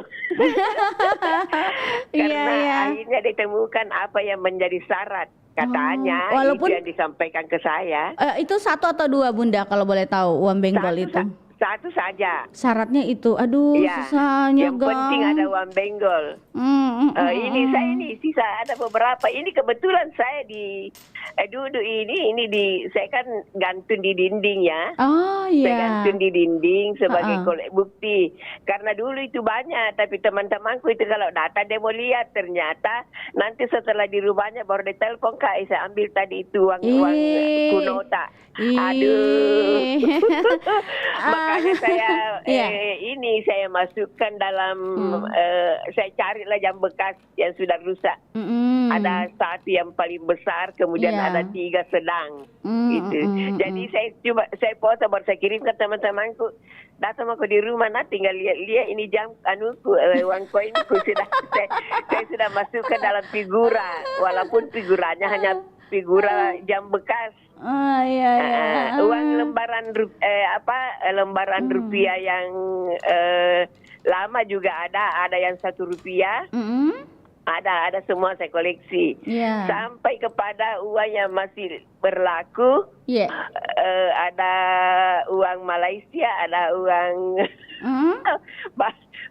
Karena akhirnya ditemukan apa yang menjadi syarat. Katanya walaupun itu yang disampaikan ke saya. Itu 1 atau 2 Bunda kalau boleh tahu uang benggol itu? Satu saja. Syaratnya itu, aduh susahnya Yang penting ada uang benggol. Ini saya sisa ada beberapa. Ini kebetulan saya di duduk ini saya kan gantung di dinding ya. Oh iya. Saya gantung di dinding sebagai bukti. Karena dulu itu banyak, tapi teman-temanku itu kalau datang dia mau lihat, ternyata nanti setelah di rumahnya baru dia telepon, Kak, saya ambil tadi itu uang kuno tak. Aduh. Makanya saya saya masukkan dalam saya carilah jam bekas yang sudah rusak. Ada satu yang paling besar, kemudian ada 3 sedang. Gitu. Jadi saya foto baru saya kirim ke teman-temanku. Datang aku di rumah, tinggal lihat ini jam uang koinku sudah saya sudah masukkan dalam figura, walaupun figuranya hanya figura jam bekas. Uang lembaran lembaran rupiah yang lama juga ada yang Rp1. Ada semua saya koleksi. Sampai kepada uang yang masih berlaku. Ada uang Malaysia, ada uang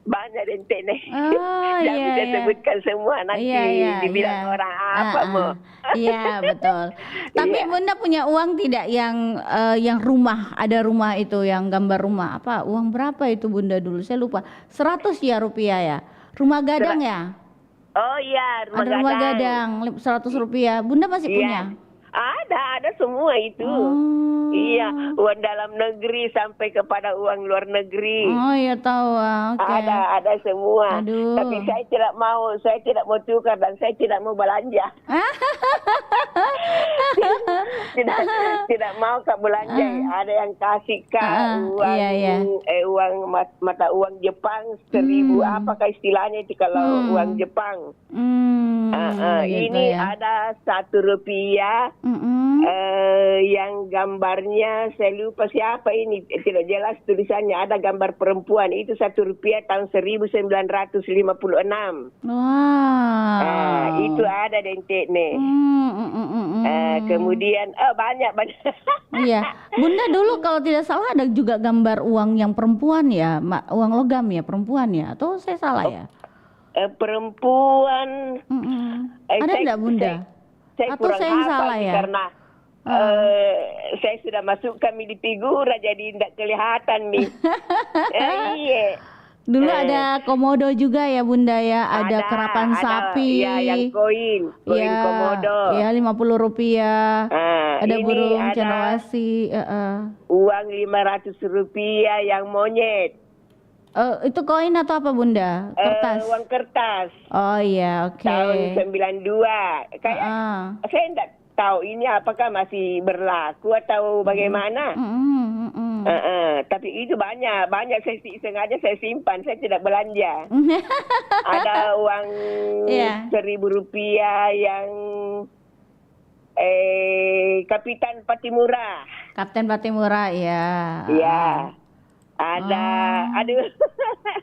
banyak ente nih. Oh, Tidak iya, bisa iya. sebutkan semua nanti dibilang orang apa mau. Iya betul. Tapi Bunda punya uang tidak yang rumah, ada rumah itu yang gambar rumah apa? Uang berapa itu Bunda dulu? Saya lupa. 100 ya rupiah ya. Rumah gadang ya? Oh iya, Ada rumah gadang 100 rupiah. Bunda masih Iya. punya? Ada semua itu. Iya, uang dalam negeri sampai kepada uang luar negeri. Oh iya tahu. Oke. Ada semua. Aduh. Tapi saya tidak mau tukar dan saya tidak mau belanja. tidak mau Kak belanja. Ada yang kasih Kak uang uang mata uang Jepang 1.000 apakah istilahnya itu kalau uang Jepang. Gitu Ini ya. ada 1 rupiah yang gambarnya saya lupa siapa ini, tidak jelas tulisannya, ada gambar perempuan itu 1 rupiah tahun 1956. Wow. Itu ada dentek nih. Kemudian banyak. Iya, Bunda dulu kalau tidak salah ada juga gambar uang yang perempuan ya, uang logam ya perempuan ya, atau saya salah ya? Perempuan. Ada enggak Bunda? Saya atau kurang saya yang hafal salah nih, ya? karena saya sudah masuk kami di figura jadi tidak kelihatan nih. Iya. Dulu ada komodo juga ya Bunda ya, ada kerapan sapi. Iya, yang koin komodo. Iya, 50 rupiah. Ada ini burung ada cendrawasih. Uang 500 rupiah yang monyet. Itu koin atau apa Bunda? Kertas? Uang kertas. Oh iya, oke. Tahun 92. Kayak saya tidak tahu ini apakah masih berlaku atau bagaimana. Tapi itu banyak sengaja saya simpan, saya tidak belanja. Ada uang 1.000 rupiah yang Kapitan Patimura. Kapten Patimura ya. Iya. Ada, aduh.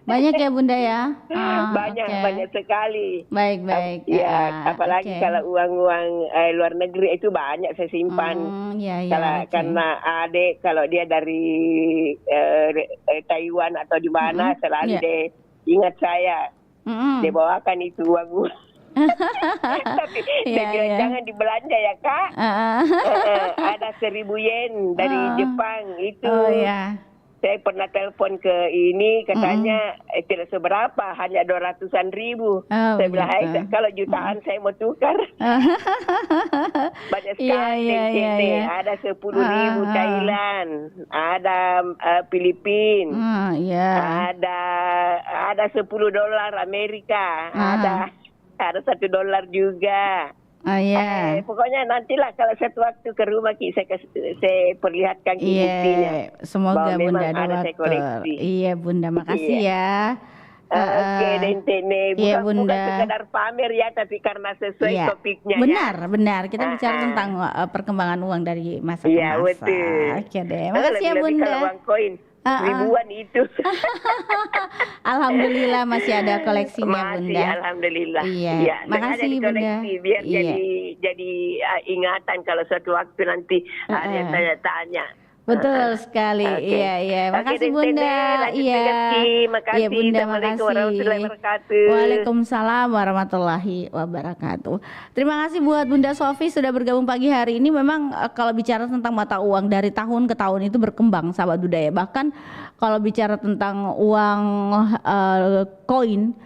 Banyak ya Bunda ya? Banyak sekali. Baik. Ya, apalagi kalau uang-uang luar negeri itu banyak saya simpan. Karena adik kalau dia dari Taiwan atau di mana selalu dia ingat saya. Dia bawakan itu uang. Tapi dia bilang jangan dibelanja ya Kak. Ada 1.000 yen dari Jepang itu. Saya pernah telepon ke ini, katanya tidak seberapa, hanya 200-an ribu. Saya bilang, kalau jutaan saya mau tukar. Banyak sekali. Ada 10.000 Thailand, ada Filipin, ada 10 dolar Amerika, ada $1 juga. Pokoknya nantilah kalau satu waktu ke rumah saya perlihatkan buktinya. Semoga Bunda ada saya koleksi. Iya Bunda, makasih ya. Oke, Dentene. Bukan Bunda. sekedar pamer ya, tapi karena sesuai topiknya benar. Kita bicara tentang perkembangan uang dari masa ke Iya, masa. betul. Oke deh, makasih ya Lebih-lebih Bunda. Kalau uang koin ribuan itu. Alhamdulillah masih ada koleksinya Bunda. Alhamdulillah. Iya. Makasih Bunda. Biar jadi ingatan kalau suatu waktu nanti ada yang tanya-tanya. Betul sekali. Iya. Makasih Bunda. Makasih. Iya Bunda, Assalamualaikum makasih. warahmatullahi wabarakatuh. Waalaikumsalam warahmatullahi wabarakatuh. Terima kasih buat Bunda Sofi sudah bergabung pagi hari ini. Memang kalau bicara tentang mata uang dari tahun ke tahun itu berkembang sahabat budaya. Bahkan kalau bicara tentang uang koin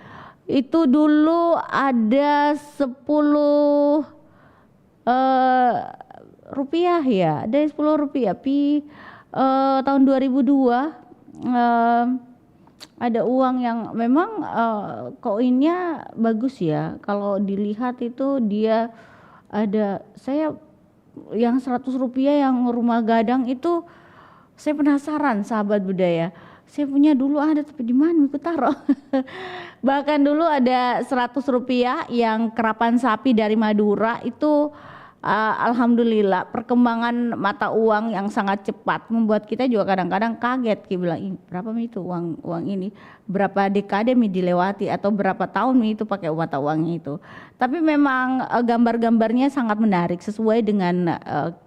itu dulu ada 10 rupiah ya, ada 10 rupiah. Tahun 2002 ada uang yang memang koinnya bagus ya. Kalau dilihat itu dia ada, saya yang 100 rupiah yang rumah gadang itu saya penasaran sahabat budaya. Saya punya dulu ada tapi di mana aku taruh. Bahkan dulu ada 100 rupiah yang kerapan sapi dari Madura itu. Alhamdulillah perkembangan mata uang yang sangat cepat membuat kita juga kadang-kadang kaget. Kita bilang berapa itu uang ini, berapa dekade dilewati atau berapa tahun itu pakai mata uang itu. Tapi memang gambar-gambarnya sangat menarik sesuai dengan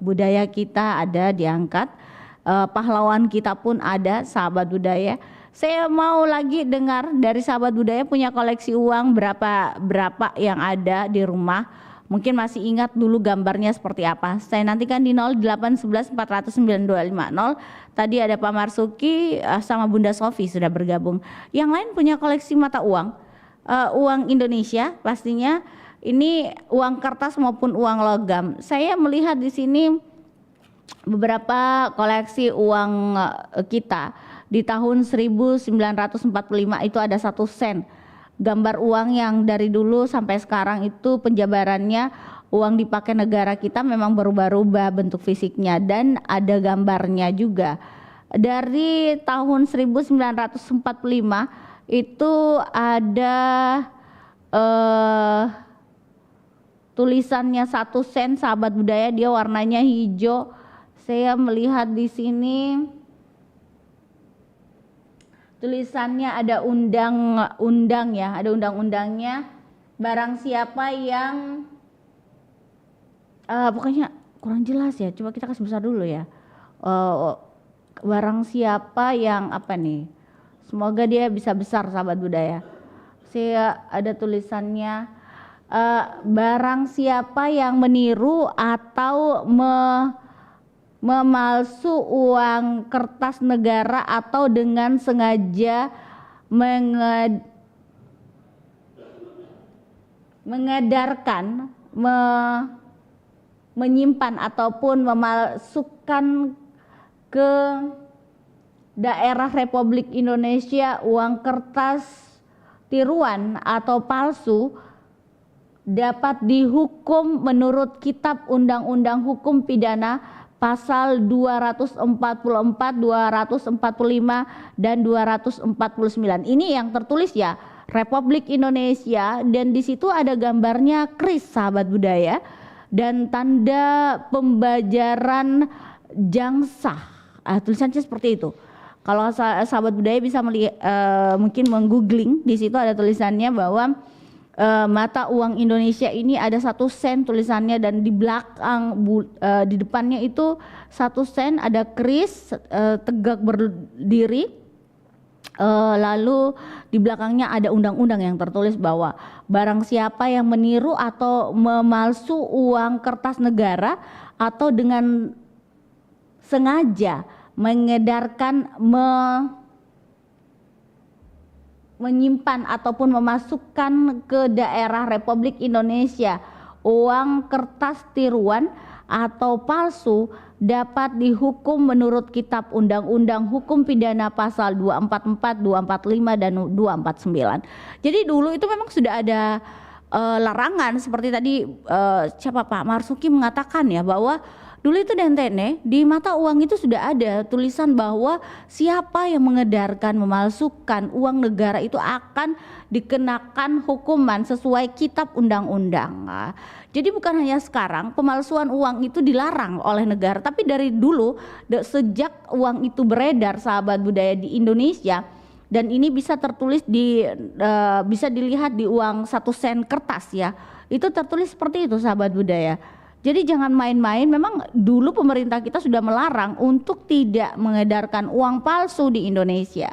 budaya kita ada diangkat. Pahlawan kita pun ada sahabat budaya. Saya mau lagi dengar dari sahabat budaya punya koleksi uang berapa yang ada di rumah. Mungkin masih ingat dulu gambarnya seperti apa. Saya nantikan di 0811 400 9250. Tadi ada Pak Marsuki sama Bunda Sofi sudah bergabung. Yang lain punya koleksi mata uang. Uang Indonesia pastinya. Ini uang kertas maupun uang logam. Saya melihat di sini beberapa koleksi uang kita. Di tahun 1945 itu ada 1 sen. Gambar uang yang dari dulu sampai sekarang itu penjabarannya uang dipakai negara kita memang berubah-ubah bentuk fisiknya dan ada gambarnya juga. Dari tahun 1945 itu ada tulisannya 1 sen sahabat budaya, dia warnanya hijau. Saya melihat di sini tulisannya ada undang-undang ya, ada undang-undangnya. Barang siapa yang pokoknya kurang jelas ya, coba kita kasih besar dulu ya. Barang siapa yang apa nih, semoga dia bisa besar sahabat budaya. Saya ada tulisannya barang siapa yang meniru atau memalsu uang kertas negara atau dengan sengaja mengedarkan, menyimpan ataupun memalsukan ke daerah Republik Indonesia uang kertas tiruan atau palsu dapat dihukum menurut Kitab Undang-Undang Hukum Pidana pasal 244, 245 dan 249. Ini yang tertulis ya, Republik Indonesia, dan di situ ada gambarnya keris sahabat budaya dan tanda pembajaran jangsa. Tulisannya seperti itu. Kalau sahabat budaya bisa mungkin menggoogling, di situ ada tulisannya bahwa mata uang Indonesia ini ada 1 sen tulisannya, dan di belakang di depannya itu 1 sen ada keris tegak berdiri, lalu di belakangnya ada undang-undang yang tertulis bahwa barang siapa yang meniru atau memalsu uang kertas negara atau dengan sengaja mengedarkan, menyimpan ataupun memasukkan ke daerah Republik Indonesia uang kertas tiruan atau palsu dapat dihukum menurut Kitab Undang-Undang Hukum Pidana pasal 244, 245 dan 249. Jadi dulu itu memang sudah ada larangan seperti tadi siapa Pak Marsuki mengatakan ya, bahwa dulu itu dentene di mata uang itu sudah ada tulisan bahwa siapa yang mengedarkan, memalsukan uang negara itu akan dikenakan hukuman sesuai Kitab Undang-Undang. Jadi bukan hanya sekarang pemalsuan uang itu dilarang oleh negara, tapi dari dulu sejak uang itu beredar sahabat budaya di Indonesia, dan ini bisa tertulis bisa dilihat di uang 1 sen kertas ya, itu tertulis seperti itu sahabat budaya. Jadi jangan main-main, memang dulu pemerintah kita sudah melarang untuk tidak mengedarkan uang palsu di Indonesia.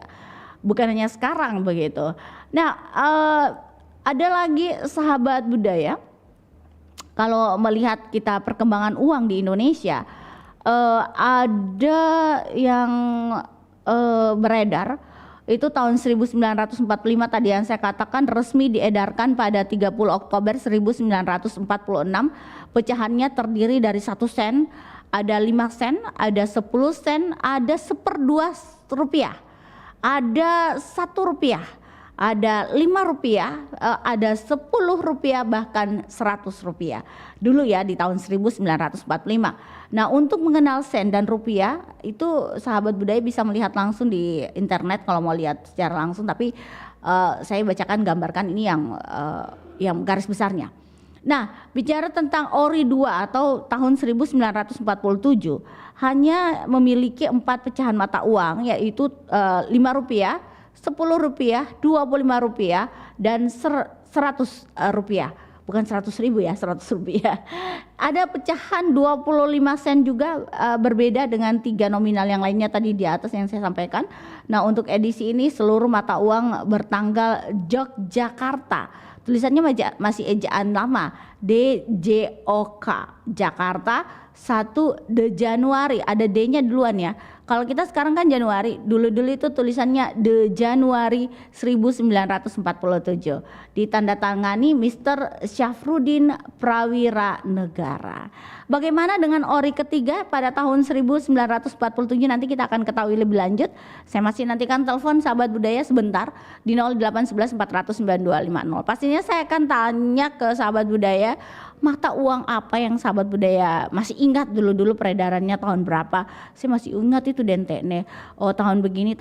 Bukan hanya sekarang begitu. Nah, ada lagi sahabat budaya, kalau melihat kita perkembangan uang di Indonesia, ada yang beredar, itu tahun 1945 tadi yang saya katakan resmi diedarkan pada 30 Oktober 1946. Pecahannya terdiri dari 1 sen, ada 5 sen, ada 10 sen, ada 1/2 rupiah, ada 1 rupiah, ada 5 rupiah, ada 10 rupiah, bahkan 100 rupiah. Dulu ya di tahun 1945. Nah, untuk mengenal sen dan rupiah itu sahabat budaya bisa melihat langsung di internet kalau mau lihat secara langsung, tapi saya bacakan gambarkan ini yang garis besarnya. Nah, bicara tentang Ori II atau tahun 1947 hanya memiliki 4 pecahan mata uang, yaitu 5 rupiah, 10 rupiah, 25 rupiah, dan 100 rupiah. Bukan 100.000 ya, 100 rupiah. Ada pecahan 25 sen juga, berbeda dengan 3 nominal yang lainnya tadi di atas yang saya sampaikan. Nah, untuk edisi ini seluruh mata uang bertanggal Yogyakarta. Tulisannya masih ejaan lama, DJOK Jakarta 1 de Januari, ada D-nya duluan ya. Kalau kita sekarang kan Januari, dulu itu tulisannya de Januari 1947. Ditandatangani Mr. Syafruddin Prawira Negara. Bagaimana dengan ori ketiga pada tahun 1947, nanti kita akan ketahui lebih lanjut. Saya masih nantikan telepon sahabat budaya sebentar di 0811 400 9250. Pastinya saya akan tanya ke sahabat budaya, mata uang apa yang sahabat budaya masih ingat dulu peredarannya tahun berapa. Saya masih ingat itu dentene. Oh, tahun begini.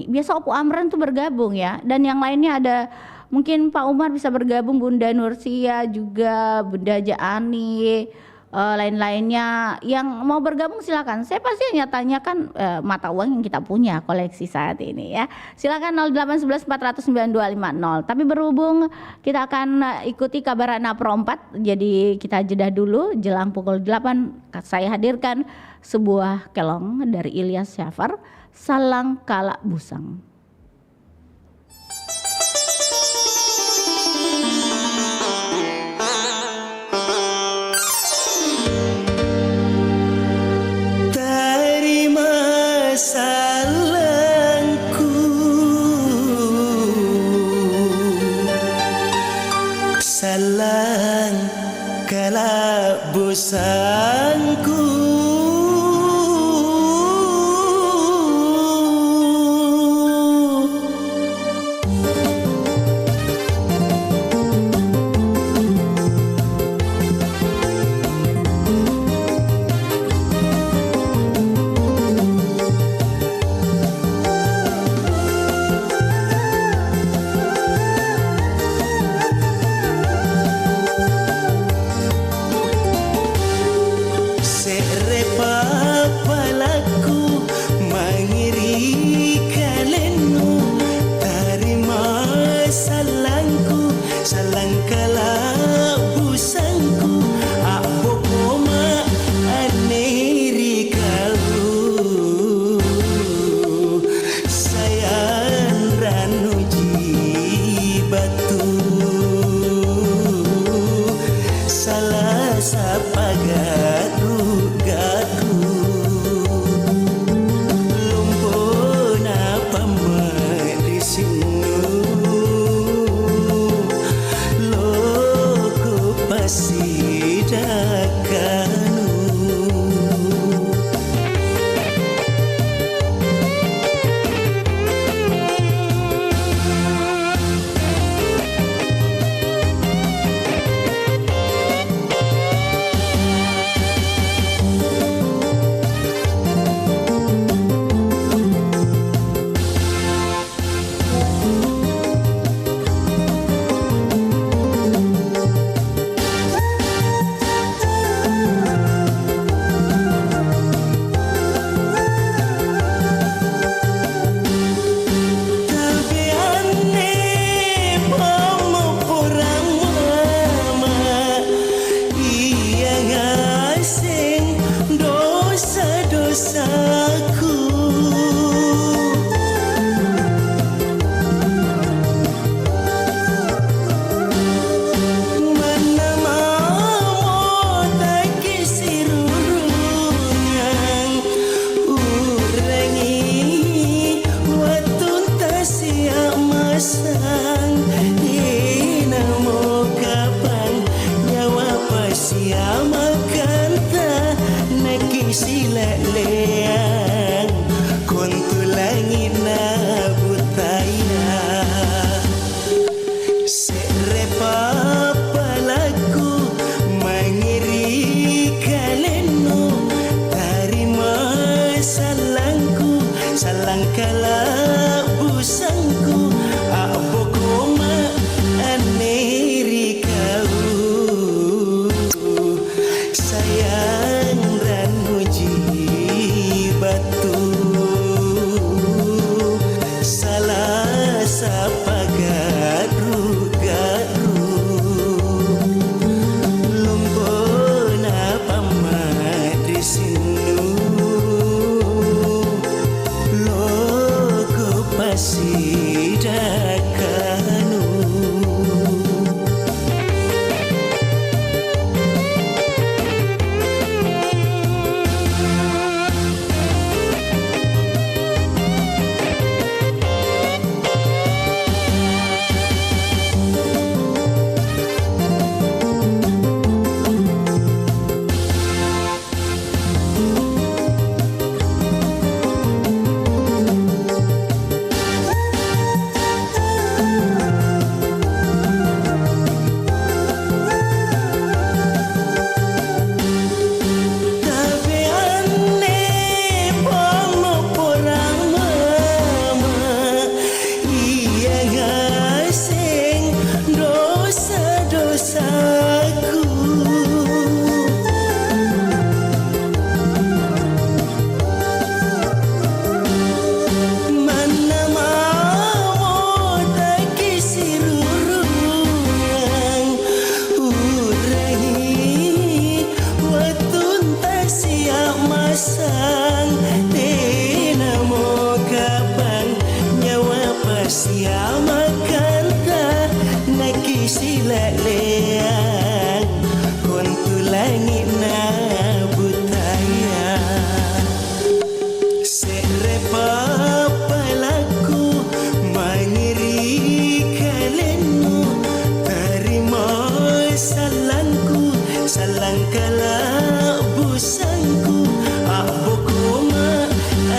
Biasa Opu Amran tuh bergabung ya. Dan yang lainnya ada mungkin Pak Umar bisa bergabung, Bunda Nursia juga, Bunda Jaani, lain-lainnya yang mau bergabung silakan. Saya pasti hanya tanyakan mata uang yang kita punya koleksi saat ini ya. Silakan 0811 400 9250. Tapi berhubung kita akan ikuti kabar anak Pro 4, jadi kita jeda dulu. Jelang pukul 8 saya hadirkan sebuah kelong dari Ilyas Syafar, Salang Kala Busang. Salangku, salang kala busangku. silak leang kontu langit na butaya serepa palaku mengiri kalenmu terima salangku salang kala busangku aku ma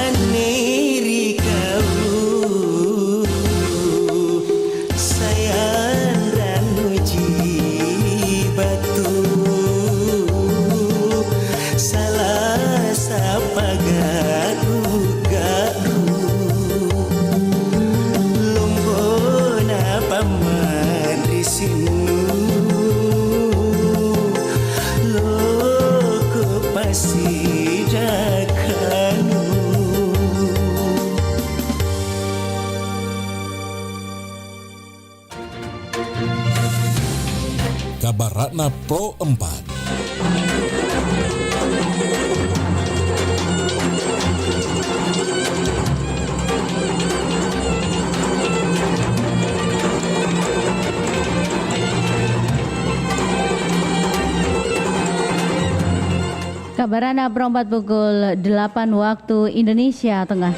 aniri kau sayang ranuji batu salah sapa garu lombona paman risinu loko pasidakanu. Kabar Ratna Pro 4. Kabar Ratna Pro 4 pukul 8 waktu Indonesia Tengah.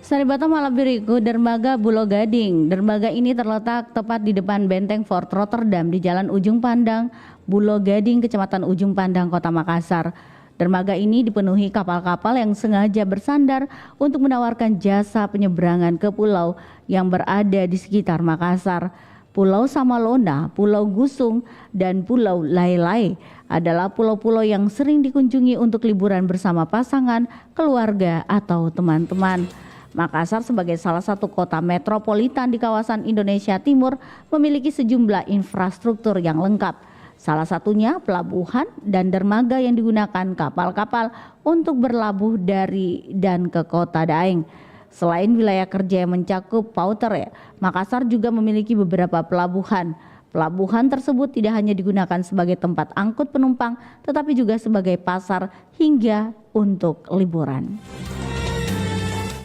Saribata Malabiriku, Dermaga Pulau Gading. Dermaga ini terletak tepat di depan benteng Fort Rotterdam di Jalan Ujung Pandang, Pulau Gading, Kecamatan Ujung Pandang, Kota Makassar. Dermaga ini dipenuhi kapal-kapal yang sengaja bersandar untuk menawarkan jasa penyeberangan ke pulau yang berada di sekitar Makassar. Pulau Samalona, Pulau Gusung, dan Pulau Lai-Lai adalah pulau-pulau yang sering dikunjungi untuk liburan bersama pasangan, keluarga, atau teman-teman. Makassar sebagai salah satu kota metropolitan di kawasan Indonesia Timur memiliki sejumlah infrastruktur yang lengkap. Salah satunya pelabuhan dan dermaga yang digunakan kapal-kapal untuk berlabuh dari dan ke kota Daeng. Selain wilayah kerja yang mencakup Pautere, Makassar juga memiliki beberapa pelabuhan. Pelabuhan tersebut tidak hanya digunakan sebagai tempat angkut penumpang, tetapi juga sebagai pasar hingga untuk liburan.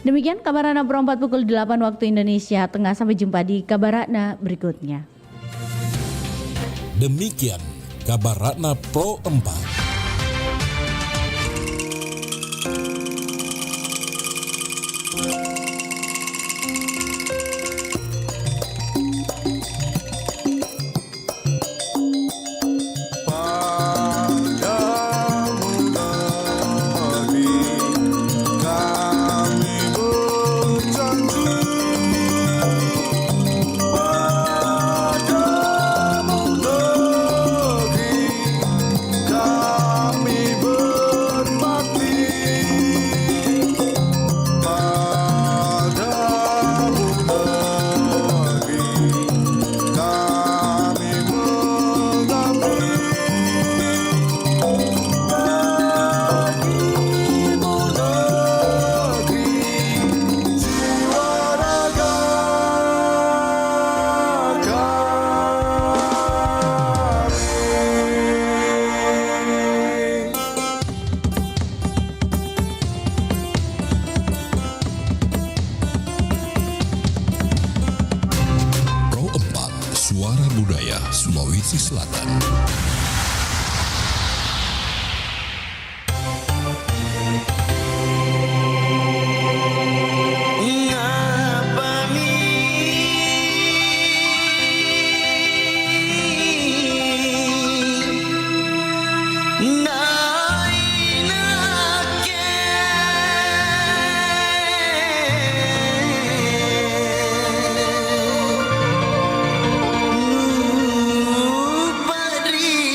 Demikian Kabar Ratna Pro 4 pukul 8 waktu Indonesia Tengah. Sampai jumpa di Kabar Ratna berikutnya. Demikian Kabar Ratna Pro 4. Suara Budaya Sulawesi Selatan. Padri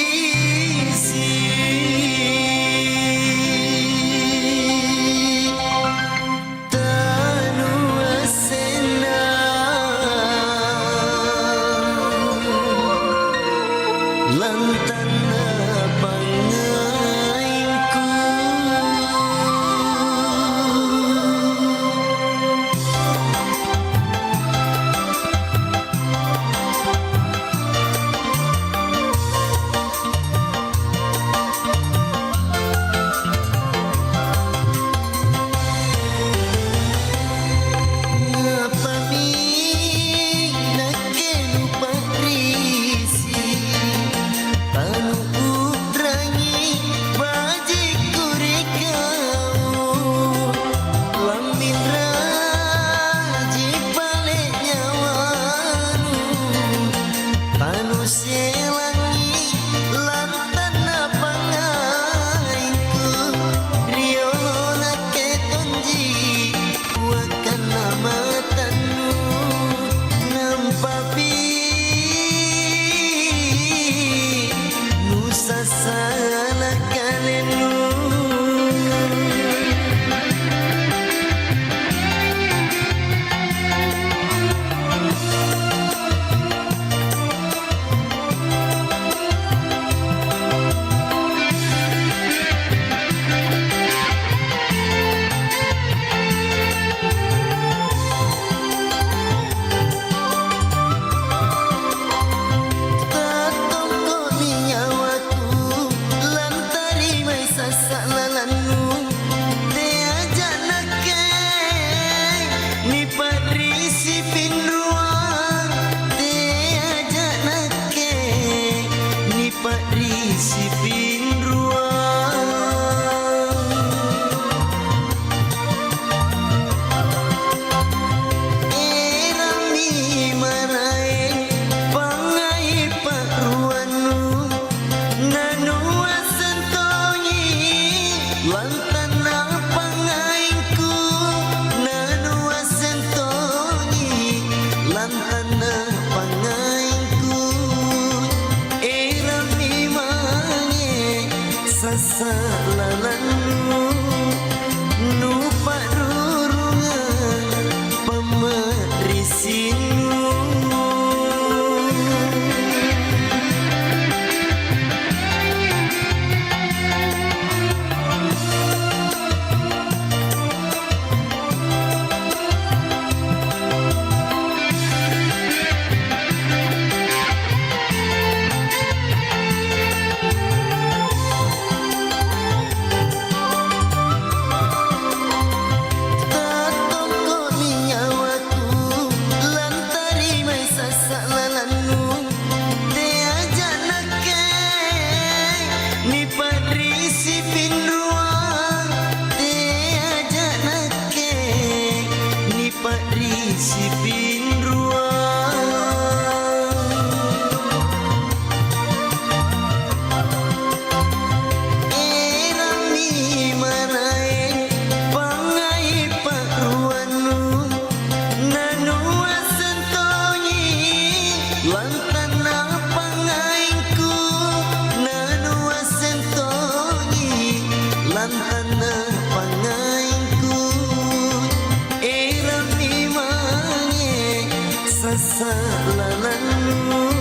salananmu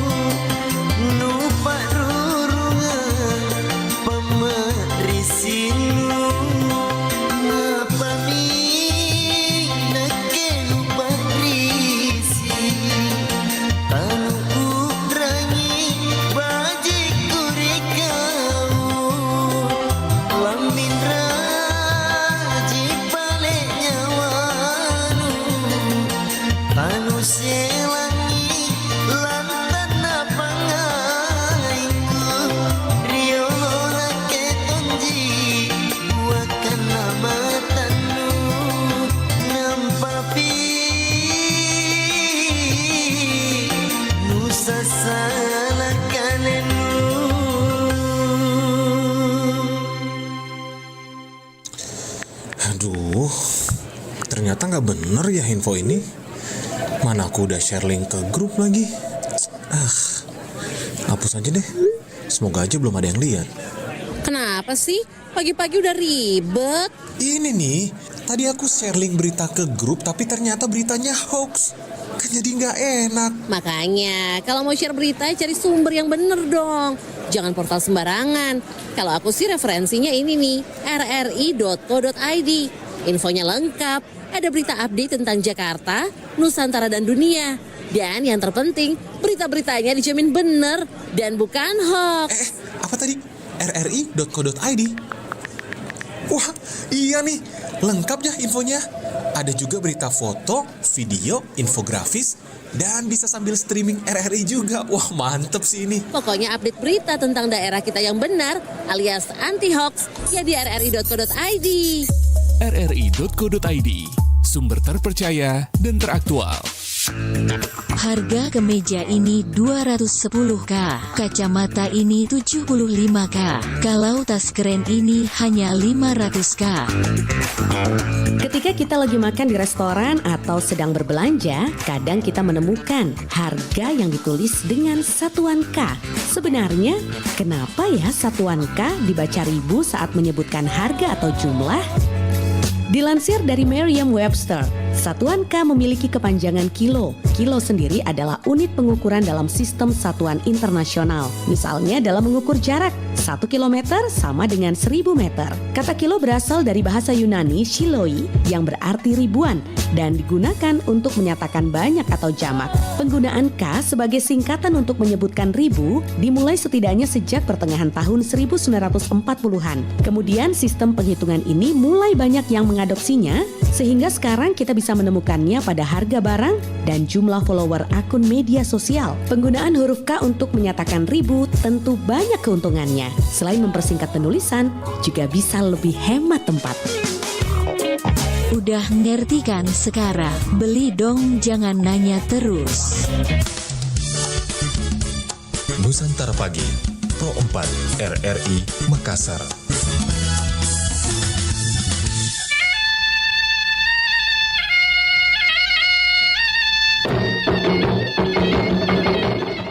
nupa rurungan pemerisinu ngapa minake nupa risi tanu udrangi baji kurikau lamin raji pale nyawanu tanu selangi lantan napangainku riolo ketonji buatkan nama tanu nampapi nusa salah kalenu. Aduh, ternyata nggak bener ya info ini. Mana aku udah share link ke grup lagi. Hapus aja deh. Semoga aja belum ada yang lihat. Kenapa sih? Pagi-pagi udah ribet. Ini nih, tadi aku share link berita ke grup tapi ternyata beritanya hoax. Kan jadi nggak enak. Makanya, kalau mau share berita cari sumber yang bener dong. Jangan portal sembarangan. Kalau aku sih referensinya ini nih, rri.co.id. Infonya lengkap, ada berita update tentang Jakarta, Nusantara dan dunia. Dan yang terpenting, berita-beritanya dijamin bener dan bukan hoax. Apa tadi? rri.co.id. Wah, iya nih, lengkap ya infonya. Ada juga berita foto, video, infografis, dan bisa sambil streaming RRI juga. Wah, mantep sih ini. Pokoknya update berita tentang daerah kita yang benar alias anti-hoax ya di rri.co.id. rri.co.id, sumber terpercaya dan teraktual. Harga kemeja ini 210.000, kacamata ini 75.000, kalau tas keren ini hanya 500.000. Ketika kita lagi makan di restoran atau sedang berbelanja, kadang kita menemukan harga yang ditulis dengan satuan K. Sebenarnya, kenapa ya satuan K dibaca ribu saat menyebutkan harga atau jumlah? Dilansir dari Merriam-Webster, satuan K memiliki kepanjangan kilo. Kilo sendiri adalah unit pengukuran dalam sistem satuan internasional. Misalnya dalam mengukur jarak, 1 kilometer sama dengan 1000 meter. Kata kilo berasal dari bahasa Yunani shiloi yang berarti ribuan dan digunakan untuk menyatakan banyak atau jamak. Penggunaan K sebagai singkatan untuk menyebutkan ribu dimulai setidaknya sejak pertengahan tahun 1940-an. Kemudian sistem penghitungan ini mulai banyak yang mengadopsinya sehingga sekarang kita bisa menemukannya pada harga barang dan jumlah follower akun media sosial. Penggunaan huruf K untuk menyatakan ribu tentu banyak keuntungannya. Selain mempersingkat penulisan, juga bisa lebih hemat tempat. Udah ngerti kan sekarang? Beli dong, jangan nanya terus. Nusantara Pagi, Pro 4 RRI Makassar.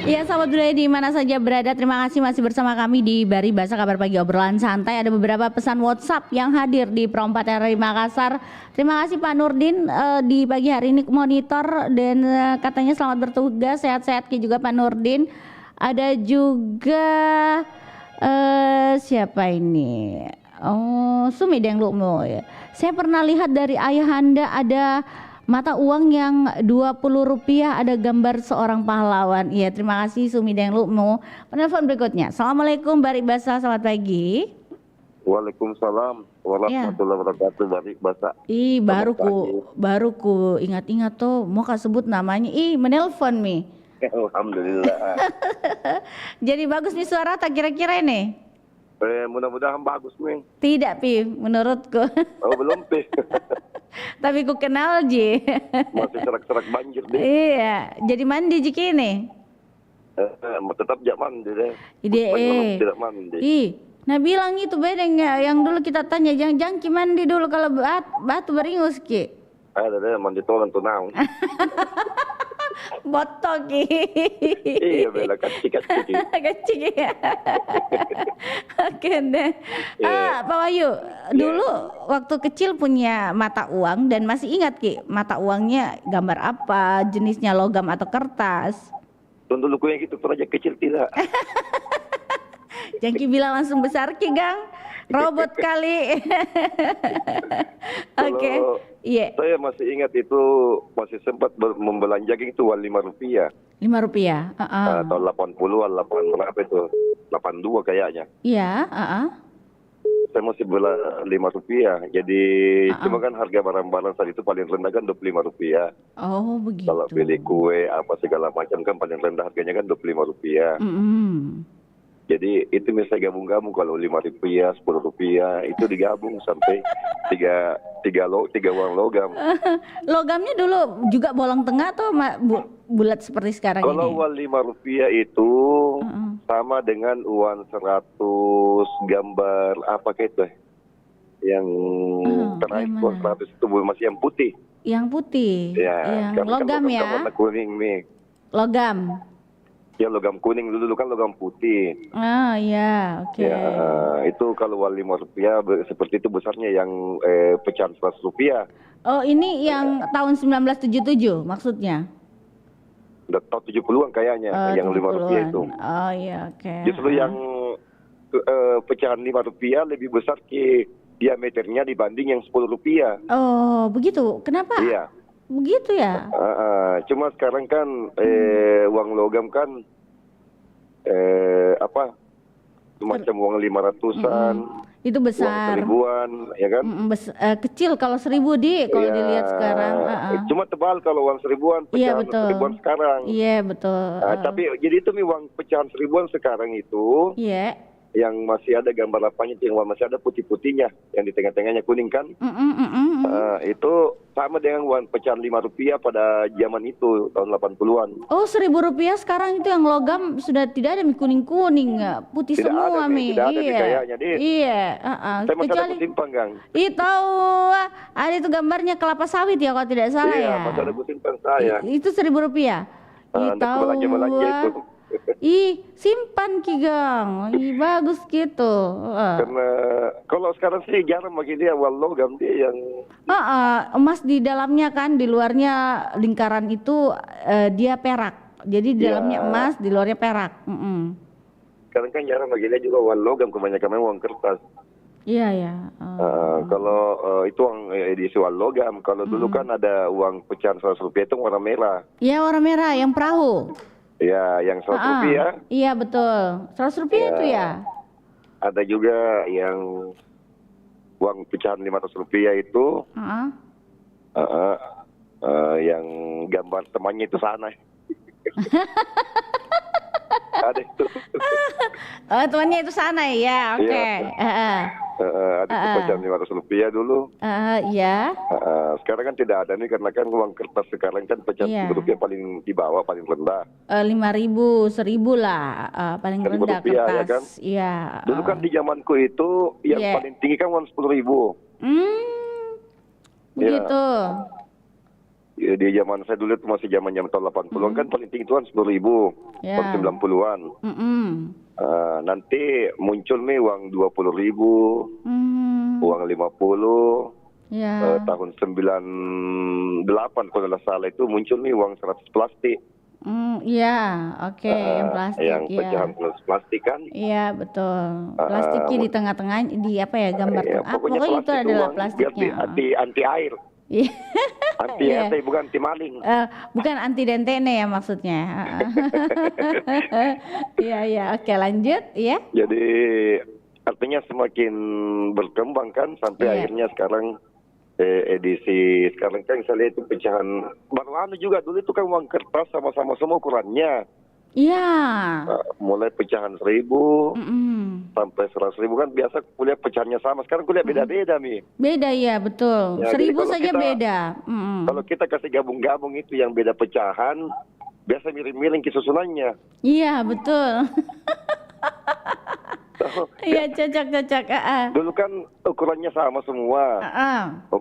Ya, sahabat budaya di mana saja berada, terima kasih masih bersama kami di Bari Bahasa Kabar Pagi Obrolan Santai. Ada beberapa pesan WhatsApp yang hadir di Pro 4 RRI Makassar. Terima kasih Pak Nurdin di pagi hari ini monitor dan katanya selamat bertugas, sehat-sehat juga Pak Nurdin. Ada juga siapa ini? Oh, Sumideng Lukmo ya. Saya pernah lihat dari ayahanda ada mata uang yang Rp20 ada gambar seorang pahlawan. Iya, terima kasih Sumideng Lukmo. Penelpon berikutnya. Assalamualaikum Bari Basa, selamat pagi. Waalaikumsalam warahmatullahi wabarakatuh. Bari Basa. Baru ku ingat-ingat tuh mau sebut namanya. Menelpon mi. Alhamdulillah. Jadi bagus nih suara tak kira-kira ini? Mudah-mudahan bagus nih. Tidak Pi, menurutku. Oh belum Pi. Tapi ku kenal Ji. Masih serak-serak banjir deh. Iya, jadi mandi Ji ini. Tetap jak mandi deh. Tidak mandi. Nah bilang itu bedeng yang dulu kita tanya jangan mandi dulu kalau batu beringus Ki. Ada deh mandi tolan tuh naon. Botok. Iya Bella, kecil. Kecil ya. Oke deh. Pak Wahyu, dulu waktu kecil punya mata uang dan masih ingat Ki, mata uangnya gambar apa, jenisnya logam atau kertas? Dulu yang gitu aja kecil tidak. Jangan Ki bilang langsung besar Ki Gang. Robot kali. Oke. Iya. Saya masih ingat itu masih sempat membelanjakan itu uang Rp5. Rp5. Tahun 80-an, 8 berapa itu? 82 kayaknya. Iya, Saya masih bela Rp5. Jadi cuma kan harga barang-barang saat itu paling rendah kan Rp25. Oh, begitu. Kalau beli kue apa segala macam kan paling rendah harganya kan Rp25. Jadi itu misalnya gabung-gabung kalau Rp5, Rp10 itu digabung sampai tiga uang logam. Logamnya dulu juga bolong tengah atau bulat seperti sekarang kalau ini? Kalau uang Rp5 itu sama dengan uang 100 gambar apa kayak itu? Yang terakhir uang 100 itu masih yang putih. Yang putih. Ya, yang logam ya. Warna kuning nih. Logam. Ya logam kuning, dulu kan logam putih. Ya, oke. Ya, itu kalau uang Rp5 seperti itu besarnya yang pecahan Rp100. Oh, ini yang tahun 1977 maksudnya? Udah tahun 70-an kayaknya, yang Rp5 itu. Oh iya, oke. Justru yang pecahan Rp5 lebih besar diameternya dibanding yang Rp10. Oh, begitu. Kenapa? Iya. Begitu ya? Cuma sekarang kan uang logam kan semacam uang 500-an. Itu besar. Uang 1000-an, ya kan? Kecil kalau 1000 kalau dilihat sekarang. Cuma tebal kalau uang 1000-an, pecahan 1000-an sekarang. Iya betul. Tapi jadi itu uang pecahan 1000-an sekarang itu. Iya. Yang masih ada gambar lapangnya, yang masih ada putih-putihnya, yang di tengah-tengahnya kuning kan? Itu sama dengan uang pecahan Rp5 pada zaman itu tahun 80-an. Oh, Rp1000 sekarang itu yang logam sudah tidak ada kuning-kuning, putih tidak semua ada, Mi. Tidak ada iya. Kayaknya deh. Iya. Saya masih ada simpan Gang. Tahu, ada itu gambarnya kelapa sawit ya kalau tidak salah ya. Iya, masih ada simpan saya. Itu Rp1000. Tahu. Belanja itu. Simpan Ki Gang. Bagus gitu. Karena kalau sekarang sih jarang bagi dia uang logam dia yang emas di dalamnya kan, di luarnya lingkaran itu dia perak. Jadi di dalamnya emas, di luarnya perak. Sekarang kan jarang bagi dia juga uang logam, kebanyakan uang kertas. Iya ya. Kalau itu uang edisi uang logam, kalau dulu kan ada uang pecahan Rp100 itu warna merah. Iya, warna merah yang perahu. Ya, yang Rp100. Iya betul, Rp100 itu ya. Ada juga yang uang pecahan Rp500 itu, yang gambar temannya itu sana. Ada itu. Temannya itu sana ya, oke. Ada itu pecahan Rp500 dulu. Iya. Sekarang kan tidak ada nih karena kan uang kertas sekarang kan pecahan Rp1 paling di bawah, paling rendah. 5.000, 1.000 lah, paling rendah kertas. Ya kan? Iya. Dulu kan di zamanku itu yang paling tinggi kan uang Rp10.000. Begitu. Ya, di zaman saya dulu itu masih zaman tahun 80-an kan paling tinggi itu kan Rp10.000, tahun 90-an. Nanti muncul nih uang Rp20.000, uang 50, tahun 98 kalau tidak salah itu muncul nih uang 100 plastik. Iya, oke, yang plastik. Yang pecahan plastik kan? Iya betul. Plastiknya di tengah-tengah, di apa ya gambar? Pokoknya itu adalah plastiknya. Anti air. Anti RT bukan anti maling. Bukan anti dentene ya maksudnya. Iya, oke lanjut ya. Jadi artinya semakin berkembang kan sampai akhirnya sekarang edisi sekarang kan saya lihat itu pecahan baru juga dulu itu kan uang kertas sama-sama semua ukurannya. Iya. Mulai pecahan 1.000 sampai 100.000 kan biasa kuliah pecahannya sama. Sekarang kuliah beda-beda Mi. Beda ya betul. Ya, 1.000 saja beda. Kalau kita kasih gabung-gabung itu yang beda pecahan, biasa miring-miring susunannya. Iya betul. Iya, cocok. Dulu kan ukurannya sama semua.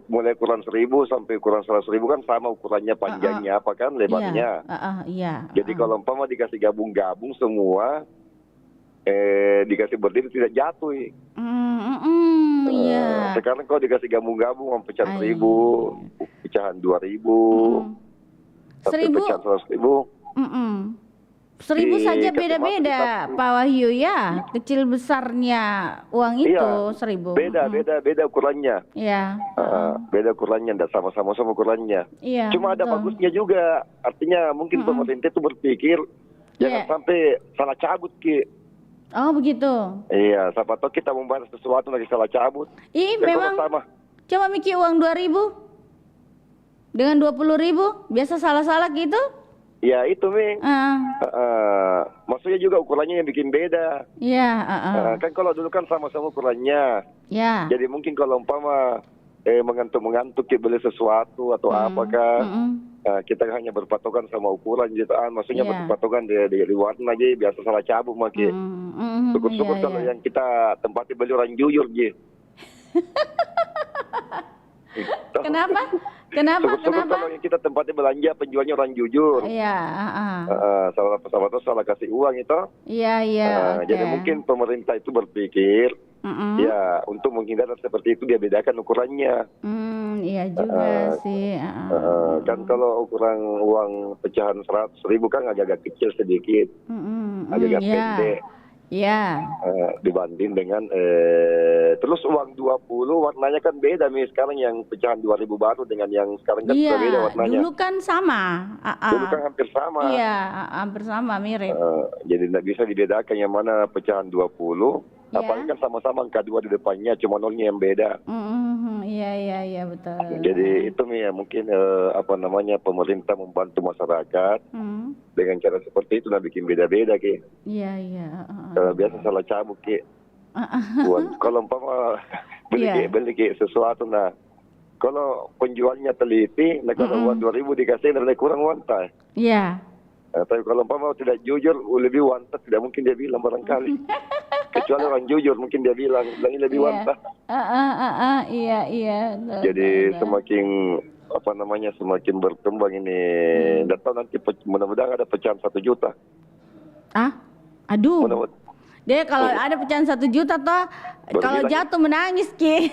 Mulai ukuran 1000 sampai ukuran 100.000 kan sama ukurannya, panjangnya apa kan, lebarnya. Iya. Jadi kalau umpama dikasih gabung-gabung semua, dikasih berdiri tidak jatuh. Iya. Sekarang kalau dikasih gabung-gabung, pecahan 1000, pecahan 2000, sampai 1000. pecahan 100.000. 1000 saja Dikasih beda-beda, masuk Pak Wahyu ya. Kecil besarnya uang itu Iya, 1000. Beda ukurannya. Iya. Beda ukurannya, tidak sama-sama ukurannya. Iya. Cuma ada betul. bagusnya juga. Artinya mungkin pemerintah itu berpikir jangan sampai salah cabut, Ki. Oh begitu. Iya, siapa tahu kita membayar sesuatu lagi salah cabut. Ih, Dan memang. kalau sama. Coba mikir uang 2000 dengan 20.000 biasa salah-salah gitu. Ya itu, Mi. Maksudnya juga ukurannya yang bikin beda. Iya. Kan kalau dulu kan sama-sama ukurannya. Ya. Jadi mungkin kalau umpama mengantuk beli sesuatu atau apa kan, kita hanya berpatokan sama ukuran jutaan. Maksudnya berpatokan di warna aja, biasa salah cabut maki. Syukur-syukur kalau yang kita tempati beli orang jujur je. Kenapa? Syukur-syukur kalau yang kita tempatnya belanja penjualnya orang jujur. Iya. Sama tuh salah kasih uang itu. Iya. Jadi mungkin pemerintah itu berpikir, ya untuk menghindar seperti itu dia bedakan ukurannya. Iya juga sih. Kan kalau ukuran uang pecahan 100.000 kan agak kecil sedikit, agak pendek. Iya. Dibanding dengan terus uang 20 warnanya kan beda nih sekarang, yang pecahan 2000 baru dengan yang sekarang kan Iya, beda warnanya. dulu kan sama. Dulu kan hampir sama. Iya, hampir sama, mirip. Jadi tidak bisa dibedakan yang mana pecahan 20, apalagi kan sama-sama angka 2 di depannya, cuma nolnya yang beda. Iya, betul. Jadi itu nih ya mungkin pemerintah membantu masyarakat dengan cara seperti itu, bikin beda-beda Ki. Iya. Biasa salah cabut Ki. Kalau umpama beli Ki sesuatu, kalau penjualnya teliti, kalau uang 2000 dikasih lebih kurang wanta. Iya. Tapi kalau umpama tidak jujur, lebih wanta, tidak mungkin dia bilang barangkali. Kecuali orang jujur mungkin dia bilang ini lebih wanta. Iya. Jadi semakin semakin berkembang ini. Dan tahu nanti mudah-mudahan ada pecahan 1 juta. Aduh. Dia kalau ada pecahan 1 juta toh, kalau jatuh menangis Ki.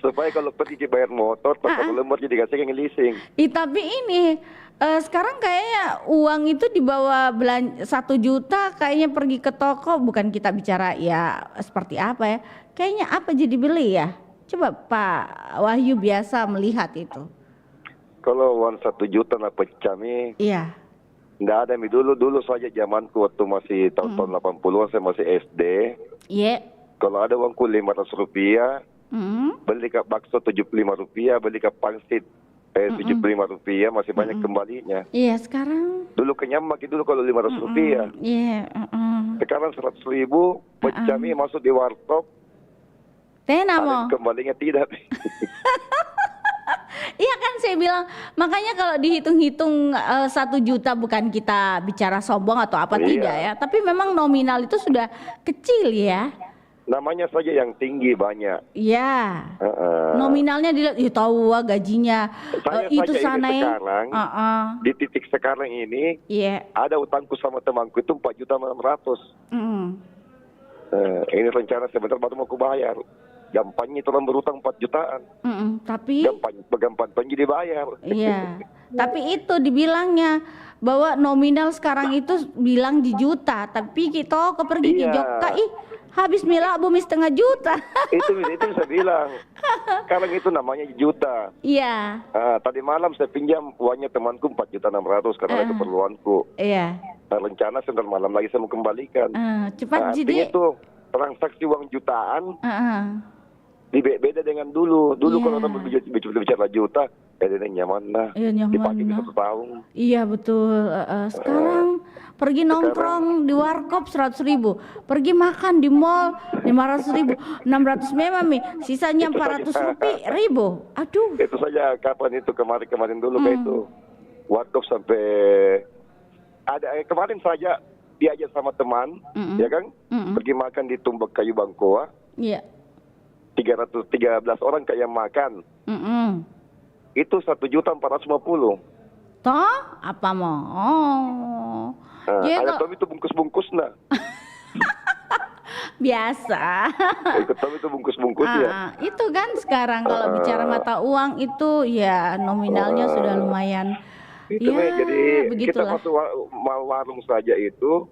supaya kalau pergi bayar motor, pas lembar jadi dikasih yang leasing. Tapi ini sekarang kayaknya uang itu dibawa 1 juta, kayaknya pergi ke toko, bukan kita bicara ya seperti apa ya. Kayaknya apa jadi beli ya? Coba Pak Wahyu biasa melihat itu. Kalau uang 1 juta pecah nih. Iya. Nggak ada mi dulu saja zamanku waktu masih tahun-tahun 80-an saya masih SD. Iya. Kalau ada uangku 500 rupiah, beli ke bakso 75 rupiah, beli ke pangsit 75 rupiah, masih banyak kembalinya. Iya sekarang. Dulu kenyang dulu kalau 500 rupiah. Iya. Sekarang 100.000 pecah mi masuk di warteg. Tenamo. Kembalinya tidak. Iya kan saya bilang, makanya kalau dihitung-hitung 1 juta, bukan kita bicara sombong atau apa tidak ya, tapi memang nominal itu sudah kecil ya. Namanya saja yang tinggi banyak. Iya. Nominalnya dilihat, tahu gajinya itu sana ya. Sekarang di titik sekarang ini, ada utangku sama temanku itu 4.600.000. Ini rencana sebentar baru mau aku bayar. Gampangnya itu orang berutang 4 jutaan. Tapi gampang jadi bayar. Iya. Tapi itu dibilangnya bahwa nominal sekarang itu bilang di juta, tapi kita pergi di Jogja habis milak bumi 1,5 juta. itu saya bilang. Sekarang itu namanya juta. Iya. Tadi malam saya pinjam uangnya temanku 4.600.000 karena ada keperluanku. Iya. Rencana sebentar malam lagi saya mau kembalikan. Cepat artinya jadi. itu transaksi uang jutaan. Beda dengan dulu. Kalau orang bicara juta, nyaman lah. Dipakai bisa 1 tahun. Iya betul. Sekarang pergi nongkrong di warkop 100.000, pergi makan di mall 500.000, 600 memang mi, sisanya 400.000. Aduh. Itu saja kapan itu kemarin dulu kayak itu warkop sampai ada kemarin saja diajak sama teman, ya kan? Pergi makan di Tumbak Kayu Bangkoa. Iya. 313 orang kayak yang makan. Itu 1.450.000. Toh, apa mau? Ayam Tom itu bungkus-bungkus nah. Biasa. Ikut Tom itu bungkus-bungkus ya. Itu kan sekarang kalau bicara mata uang itu ya nominalnya sudah lumayan. Itu Ya, jadi kita begitulah. masuk warung saja itu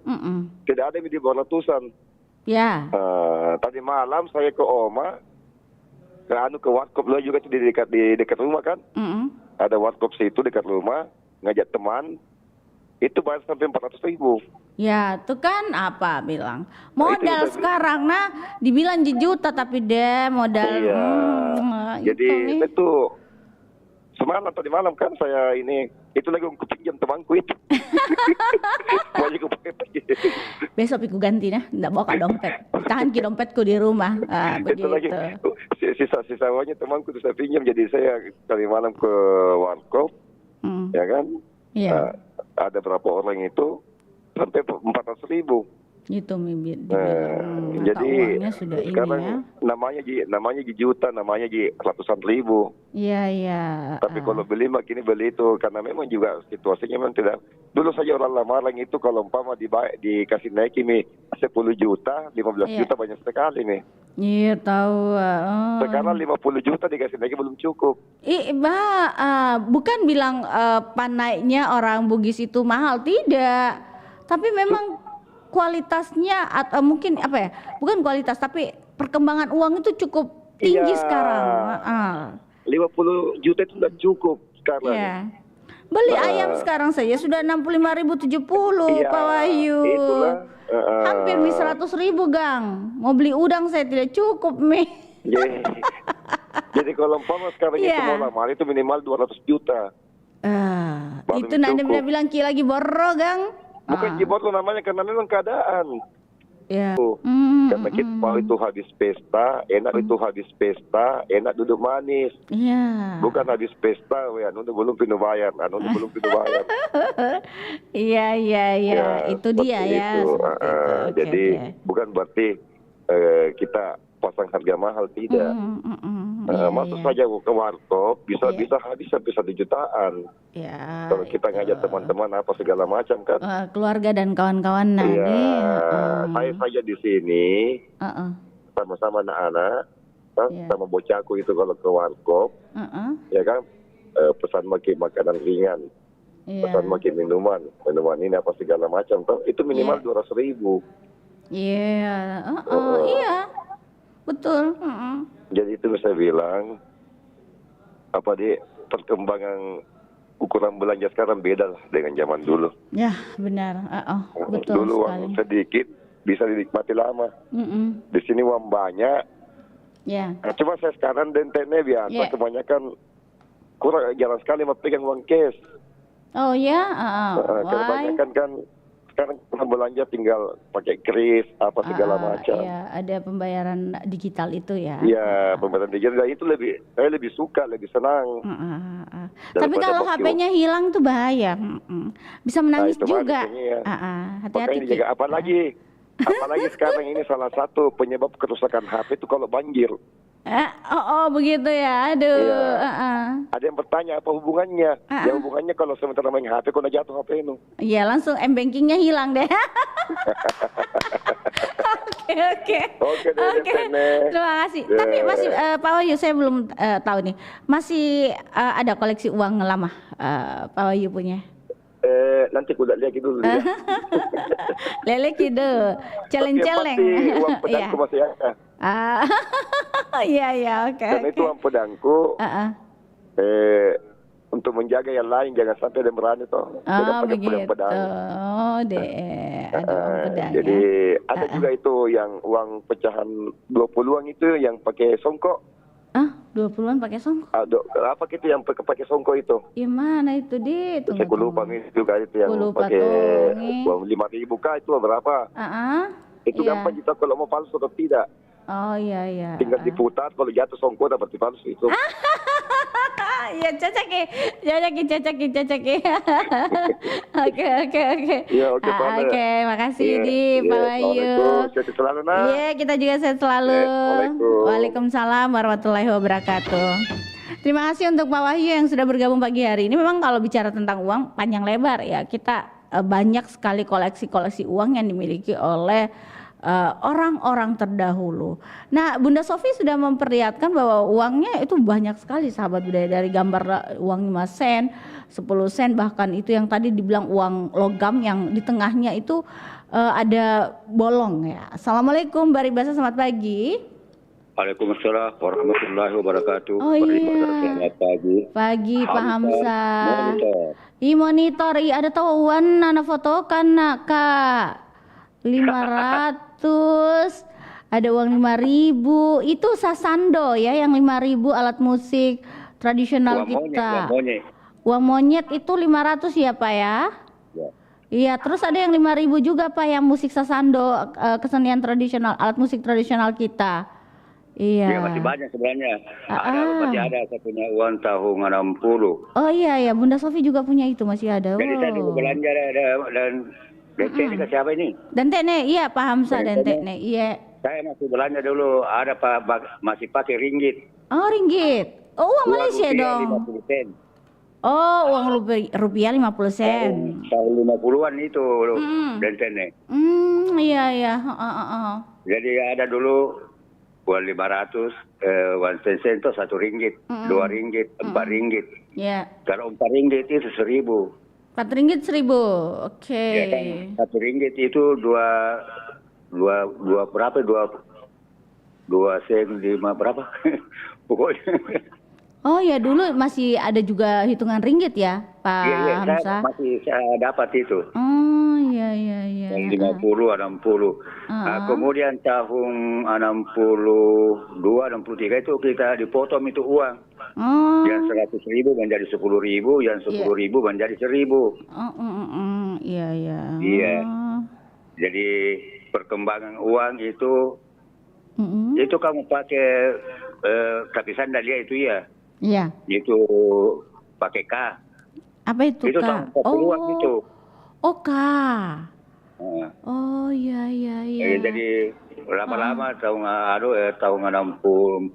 tidak ada yang di bawah ratusan. Ya. Tadi malam saya ke Oma, ke warkop lo juga di dekat rumah kan. Ada warkop situ dekat rumah, ngajak teman, itu bayar sampai 400.000. Ya, itu kan apa bilang modal sekarang nah dibilang juta tapi deh modal. Iya. Jadi itu semalam tadi malam kan saya ini itu lagi aku pinjam temanku itu. Besok aku ganti nah, enggak bawa dompet. Tahan ki dompetku di rumah. Itu lagi sisa uangnya temanku itu saya pinjam, jadi saya tadi malam ke warkop, ya kan? Iya. Ada berapa orang itu sampai 400.000. Itu Jadi uangnya sudah sekarang ini ya. namanya juta, namanya ratusan ribu. Iya, iya. Tapi kalau beli makin beli itu karena memang juga situasinya memang tidak. Dulu saja orang lamaran itu kalau umpama dikasih naik ini 10 juta, 15 juta banyak sekali nih. Iya tahu. Sekarang 50 juta dikasih naik belum cukup. Bukan bilang panaiknya orang Bugis itu mahal, tidak. Tapi memang kualitasnya atau mungkin apa ya? Bukan kualitas tapi perkembangan uang itu cukup tinggi sekarang. 50 juta itu sudah cukup sekarang. Iya. Beli ayam sekarang saja sudah 65.070, Pak Wahyu. Itulah. Hampir 100.000, Gang. Mau beli udang saya tidak cukup, Mi. Jadi kalau umpama sekarang itu mau lamar itu minimal 200 juta. Itu Anda bilang ki lagi borro, Gang. Bukan borro namanya karena memang keadaan. Ya. Karena kita mau itu habis pesta, enak itu habis pesta, enak duduk manis. Iya. Bukan habis pesta, anu belum pindah bayar, belum pindah bayar. Iya. Itu dia ya. Itu. Jadi bukan berarti kita pasang harga mahal, tidak. Masuk saja ke warkop bisa habis sampai 1 jutaan. Ya. Kalau kita ngajak teman-teman apa segala macam kan. Keluarga dan kawan-kawan Saya saja di sini sama-sama anak-anak, sama bocahku itu kalau ke warkop, ya kan, pesan makanan ringan, pesan makin minuman ini apa segala macam, itu minimal 200.000. Iya, betul. Jadi itu saya bilang, perkembangan ukuran belanja sekarang beda lah dengan zaman dulu. Ya, benar. Betul dulu sekali. uang sedikit bisa dinikmati lama. Di sini uang banyak. Ya. Cuma saya sekarang dentennya biasa, kebanyakan kurang jarang sekali memegang uang cash. Oh ya, kebanyakan kan sekarang belanja tinggal pakai kris apa segala macam. Iya, ada pembayaran digital itu ya. Iya, pembayaran digital itu saya lebih suka, lebih senang. Tapi kalau HP-nya hilang tuh bahaya. Bisa menangis juga. Makanya Hati-hati. dijaga. Apalagi sekarang ini salah satu penyebab kerusakan HP itu kalau banjir. Begitu ya. Aduh. Iya. Ada yang bertanya apa hubungannya? Ya hubungannya kalau sementara main HP kok jatuh HP itu. Iya, langsung m-bankingnya hilang deh. Oke. Terima kasih. Tapi masih Pak Wahyu, saya belum tahu nih. Masih ada koleksi uang lama Pak Wahyu punya? Nanti aku lihat dulu ya. Lele gitu. Celeng-celeng. Uang pedangku masih ada. Iya, oke. Dan itu uang pedangku. Untuk menjaga yang lain jangan sampai ada berani toh. Begitu. Ada uang pedang. Jadi ada juga itu yang uang pecahan 20-an itu yang pakai songkok. 20-an pakai songkok? Apa gitu yang pakai songkok itu? Gimana itu di? Saya lupa itu juga itu yang pakai uang 5.000 kah itu berapa? Itu gampang kita kalau mau palsu atau tidak. Oh iya. Tinggal diputar, kalau jatuh songkok dapat dipalsu itu. Ya cocok ya. Oke. Iya, oke, Pak. Oke, makasih Iya, di iya, Pak Wahyu. Assalamualaikum. Sehat selalu, Nak. Iya, kita juga sehat selalu. Waalaikumsalam. Waalaikumsalam warahmatullahi wabarakatuh. Terima kasih untuk Pak Wahyu yang sudah bergabung pagi hari ini. Memang kalau bicara tentang uang panjang lebar ya, kita banyak sekali koleksi-koleksi uang yang dimiliki oleh orang-orang terdahulu. Nah, Bunda Sofi sudah memperlihatkan bahwa uangnya itu banyak sekali sahabat budaya, dari gambar uang 5 sen, 10 sen, bahkan itu yang tadi dibilang uang logam yang di tengahnya itu ada bolong ya. Assalamualaikum Baribasa, selamat pagi. Waalaikumsalam warahmatullahi wabarakatuh. Oh iya. Selamat pagi. Pagi Pak Hamsa. Monitor. Monitor, ada tahuan anak foto kan nak Kak. 500, ada uang 5.000, itu sasando ya, yang 5.000 alat musik tradisional kita. Uang monyet itu 500 ya Pak ya? Iya, terus ada yang 5.000 juga Pak yang musik sasando, kesenian tradisional, alat musik tradisional kita. Iya. Iya, masih banyak sebenarnya. Masih ada, saya punya uang tahun 60. Oh iya, Bunda Sofi juga punya itu, masih ada. Jadi saya dulu belanja dan Dentek ini siapa ini? Dentek nih, iya Pak Hamsa Dentek nih, iya. Saya masih belanja dulu, ada masih pakai ringgit. Oh ringgit, oh uang Malaysia dong. 50 sen. Oh uang rupiah 50 sen. Tahun 50-an itu Dentek nih. Iya. Jadi ada dulu uang 500, uang sen itu 1 ringgit, 2 ringgit, 4 ringgit. Iya. Kalau 4 ringgit itu 1.000. 4 ringgit 1.000, oke. Ya kan, 1 ringgit itu dua berapa? 2 sen 5 berapa? Pokoknya. Oh ya, dulu masih ada juga hitungan ringgit ya, Pak Hamsa? Saya dapat itu. Oh iya. 50, 60. Nah, kemudian tahun 62, 63 itu kita dipotong itu uang. Yang 100.000 menjadi 10.000, yang 10.000 menjadi 1.000. Iya. Iya. Jadi perkembangan uang itu kamu pakai lapisan Dahlia itu ya. Iya. Itu pakai K. Apa itu Itu K? tahun 40-an itu. Oh K. Oh iya. Jadi lama-lama tahun 60, 45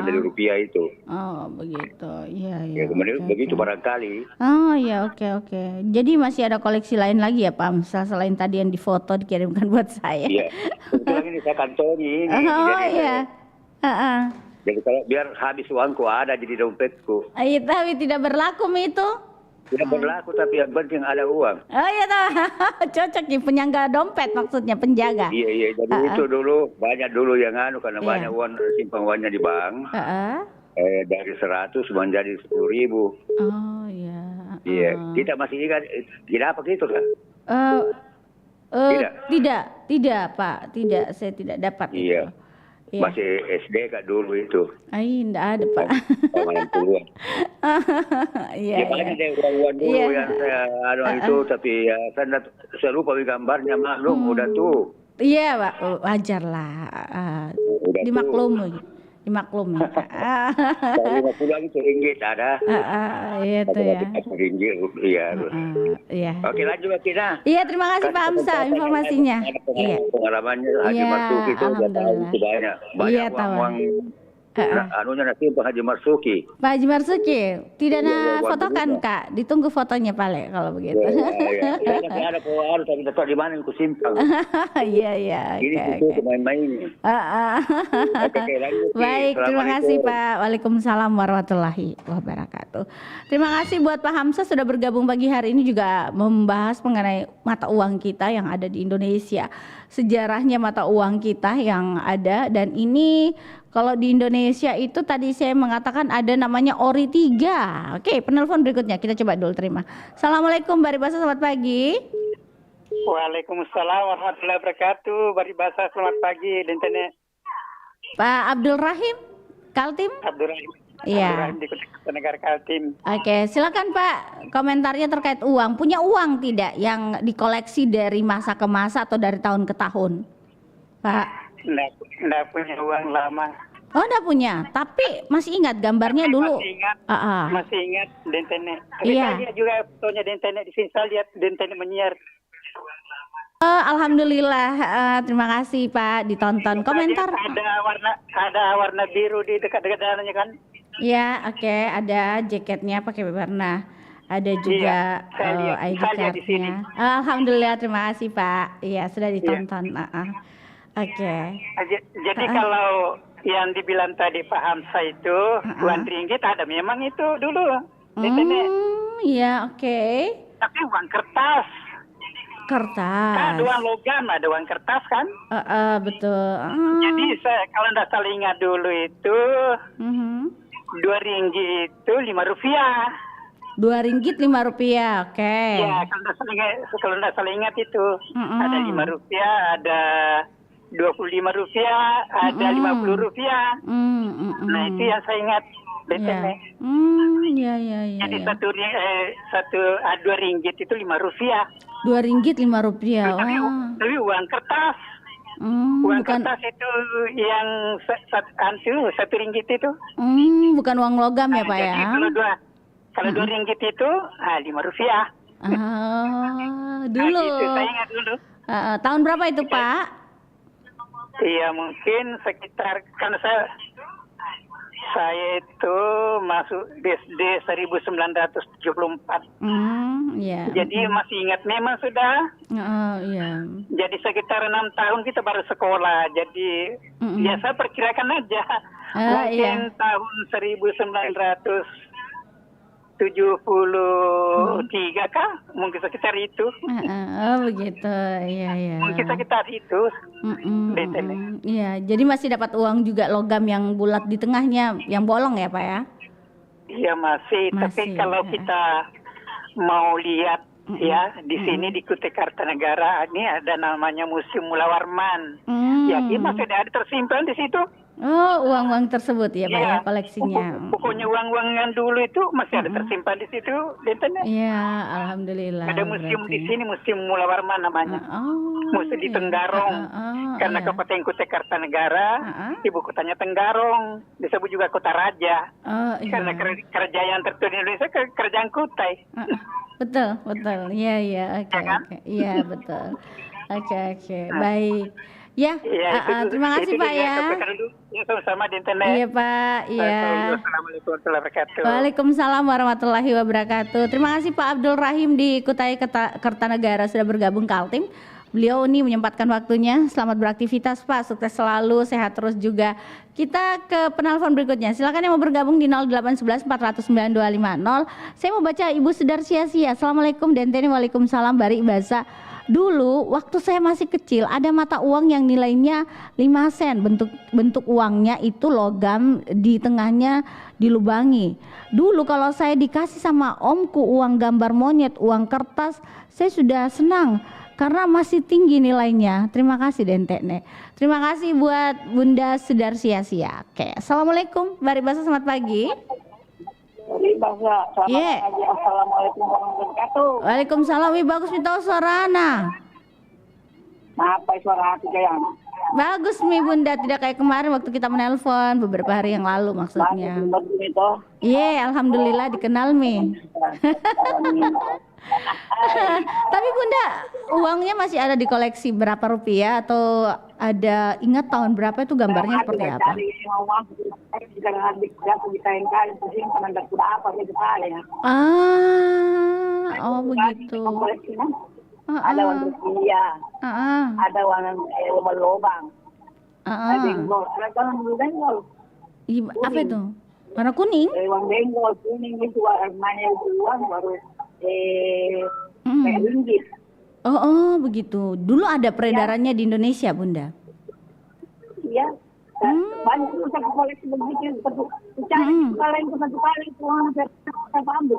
jadi rupiah itu. Oh begitu, iya. Kemudian begitu barangkali. Oh iya, oke. Jadi masih ada koleksi lain lagi ya Pak Hamsa, selain tadi yang difoto dikirimkan buat saya? Iya, kebetulan ini saya kantongi ini. Oh iya. Jadi kalau biar habis uangku ada di dompetku. Iya, tapi tidak berlaku itu. Tidak berlaku, tapi yang penting ada uang. Oh iya toh, cocok nih, penyangga dompet maksudnya, penjaga. Iya, jadi itu dulu banyak dulu yang karena banyak uang simpan uangnya di bank. Dari 100 menjadi 10.000. Oh iya. Iya, kita masih ingat, tidak apa gitu kan? Tidak Pak, tidak, saya tidak dapat. Iya. Iya. Masih SD Kak dulu itu. Enggak ada Pak. Iya. Banyak deh uang-uang dulu yang saya itu, tapi ya saya lupa gambarnya, maklum udah tuh. Iya Pak, wajar lah. Dimaklumi. Kak. 50 itu ringgit ada. Iya itu ya. Ringgit, iya. Oke, lanjut kita. Iya, terima kasih Pak Hamsa informasinya. Iya. Pengalamannya Haji Marzuki itu banyak. Banyak uang anunya nanti Pak Haji Marzuki. Pak Haji Marzuki, tidak fotokan Kak, ditunggu fotonya Pale kalau begitu. Iya. Ada harus tapi tetap di mana aku simpan. Iya. Ini itu main-main. Baik, terima kasih Pak. Waalaikumsalam warahmatullahi wabarakatuh. Terima kasih buat Pak Hamsa sudah bergabung pagi hari ini, juga membahas mengenai mata uang kita yang ada di Indonesia. Sejarahnya mata uang kita yang ada, dan ini kalau di Indonesia itu tadi saya mengatakan ada namanya Ori 3. Oke, penelpon berikutnya kita coba dulu terima. Assalamualaikum Baribasa, selamat pagi. Waalaikumsalam warahmatullahi wabarakatuh. Baribasa, selamat pagi. Dentene. Pak Abdul Rahim Kaltim. Abdul Rahim. Iya. Abdul Rahim di Kota Negara Kaltim. Oke, silakan Pak, komentarnya terkait uang. Punya uang tidak yang dikoleksi dari masa ke masa atau dari tahun ke tahun, Pak? Nggak punya uang lama. Oh, udah punya, tapi masih ingat gambarnya dulu. Masih ingat Dentene. Iya. Saya lihat juga fotonya Dentene di sini, saya lihat Dentene menyiar. Alhamdulillah, terima kasih Pak, ditonton. Komentar. Ada warna biru di dekat-dekat dananya kan? Ya, oke, ada jaketnya pakai warna. Ada juga ID card-nya. Alhamdulillah, terima kasih Pak. Iya, sudah ditonton. Oke. Jadi kalau yang dibilang tadi Pak Hamsa itu uang ringgit ada memang itu dulu. Iya, oke. Tapi uang kertas. Kan ada uang logam, ada uang kertas kan? Betul. Jadi saya kalau tidak salah ingat dulu itu 2 ringgit itu 5 rupiah. 2 ringgit 5 rupiah, oke. Ya, kalau tidak salah ingat itu ada 5 rupiah, ada 25 rupiah, ada 50 rupiah. Nah itu yang saya ingat. Jadi 2 ringgit itu 5 rupiah. 2 ringgit 5 rupiah. Tapi uang kertas. Uang kertas itu yang 1 ringgit itu. Bukan uang logam ya Pak ya? Kalau 2 ringgit itu 5 rupiah. Dulu. Itu saya ingat dulu. Tahun berapa itu Pak? Iya mungkin sekitar, karena saya itu masuk SD 1974. Iya. Jadi masih ingat memang sudah. Iya. Jadi sekitar 6 tahun kita baru sekolah. Jadi biasa perkirakan aja. Mungkin tahun 1973 kah? Mungkin sekitar itu. Begitu. Iya. Mungkin sekitar itu. Iya, jadi masih dapat uang juga logam yang bulat di tengahnya, yang bolong ya Pak ya? Iya masih. Tapi kalau kita mau lihat ya di sini di Kutai Kartanegara ini ada namanya Museum Mula Warman. Ya, ini masih ada tersimpan di situ. Oh, uang-uang tersebut ya Pak ya, koleksinya. Pokoknya uang-uang yang dulu itu masih ada tersimpan di situ, Dentene. Iya, alhamdulillah. Ada museum di sini, Museum Mula Warman namanya. Museum di Tenggarong. Karena Kabupaten Kutai Kartanegara, ibu kotanya Tenggarong, disebut juga kota raja. Karena kerajaan tertua di Indonesia kerajaan Kutai. Betul. Iya, oke. Iya, betul. Oke. Baik. Ya, terima kasih Pak ya. Ya, sama-sama Dentene. Iya Pak, iya. Assalamualaikum warahmatullahi wabarakatuh. Waalaikumsalam warahmatullahi wabarakatuh. Terima kasih Pak Abdul Rahim di Kutai Kartanegara sudah bergabung Kaltim. Beliau ini menyempatkan waktunya. Selamat beraktivitas Pak, sukses selalu, sehat terus juga. Kita ke penelpon berikutnya. Silakan yang mau bergabung di 0811 409 250. Saya mau baca Ibu Sudar Sia-Sia. Assalamualaikum Dentene, waalaikumsalam Bari Basa. Dulu waktu saya masih kecil ada mata uang yang nilainya 5 sen, bentuk uangnya itu logam, di tengahnya dilubangi. Dulu kalau saya dikasih sama omku uang gambar monyet, uang kertas, saya sudah senang karena masih tinggi nilainya. Terima kasih Dentene. Terima kasih buat Bunda Sudar Sia-Sia. Oke, Assalamualaikum Bari Basa, selamat pagi. Assalamualaikum warahmatullahi wabarakatuh. Waalaikumsalam. Bagus minta suara Ana. Apa suara hati kayang? Bagus Mi Bunda, tidak kayak kemarin waktu kita menelpon beberapa hari yang lalu maksudnya. Iya, alhamdulillah dikenal Mi. Tapi Bunda, uangnya masih ada di koleksi berapa rupiah atau ada ingat tahun berapa itu gambarnya seperti apa? Oh begitu. Ada uang rupiah, ada uang lubang-lubang, ada benggol, ada benggol. Apa itu? Warna kuning? Uang benggol kuning itu warnanya uang baru kayak ringgit. Oh begitu. Dulu ada peredarannya di Indonesia Bunda. Iya. Banyak kita koleksi begitu. Cari kalian satu kali uang saya ambil.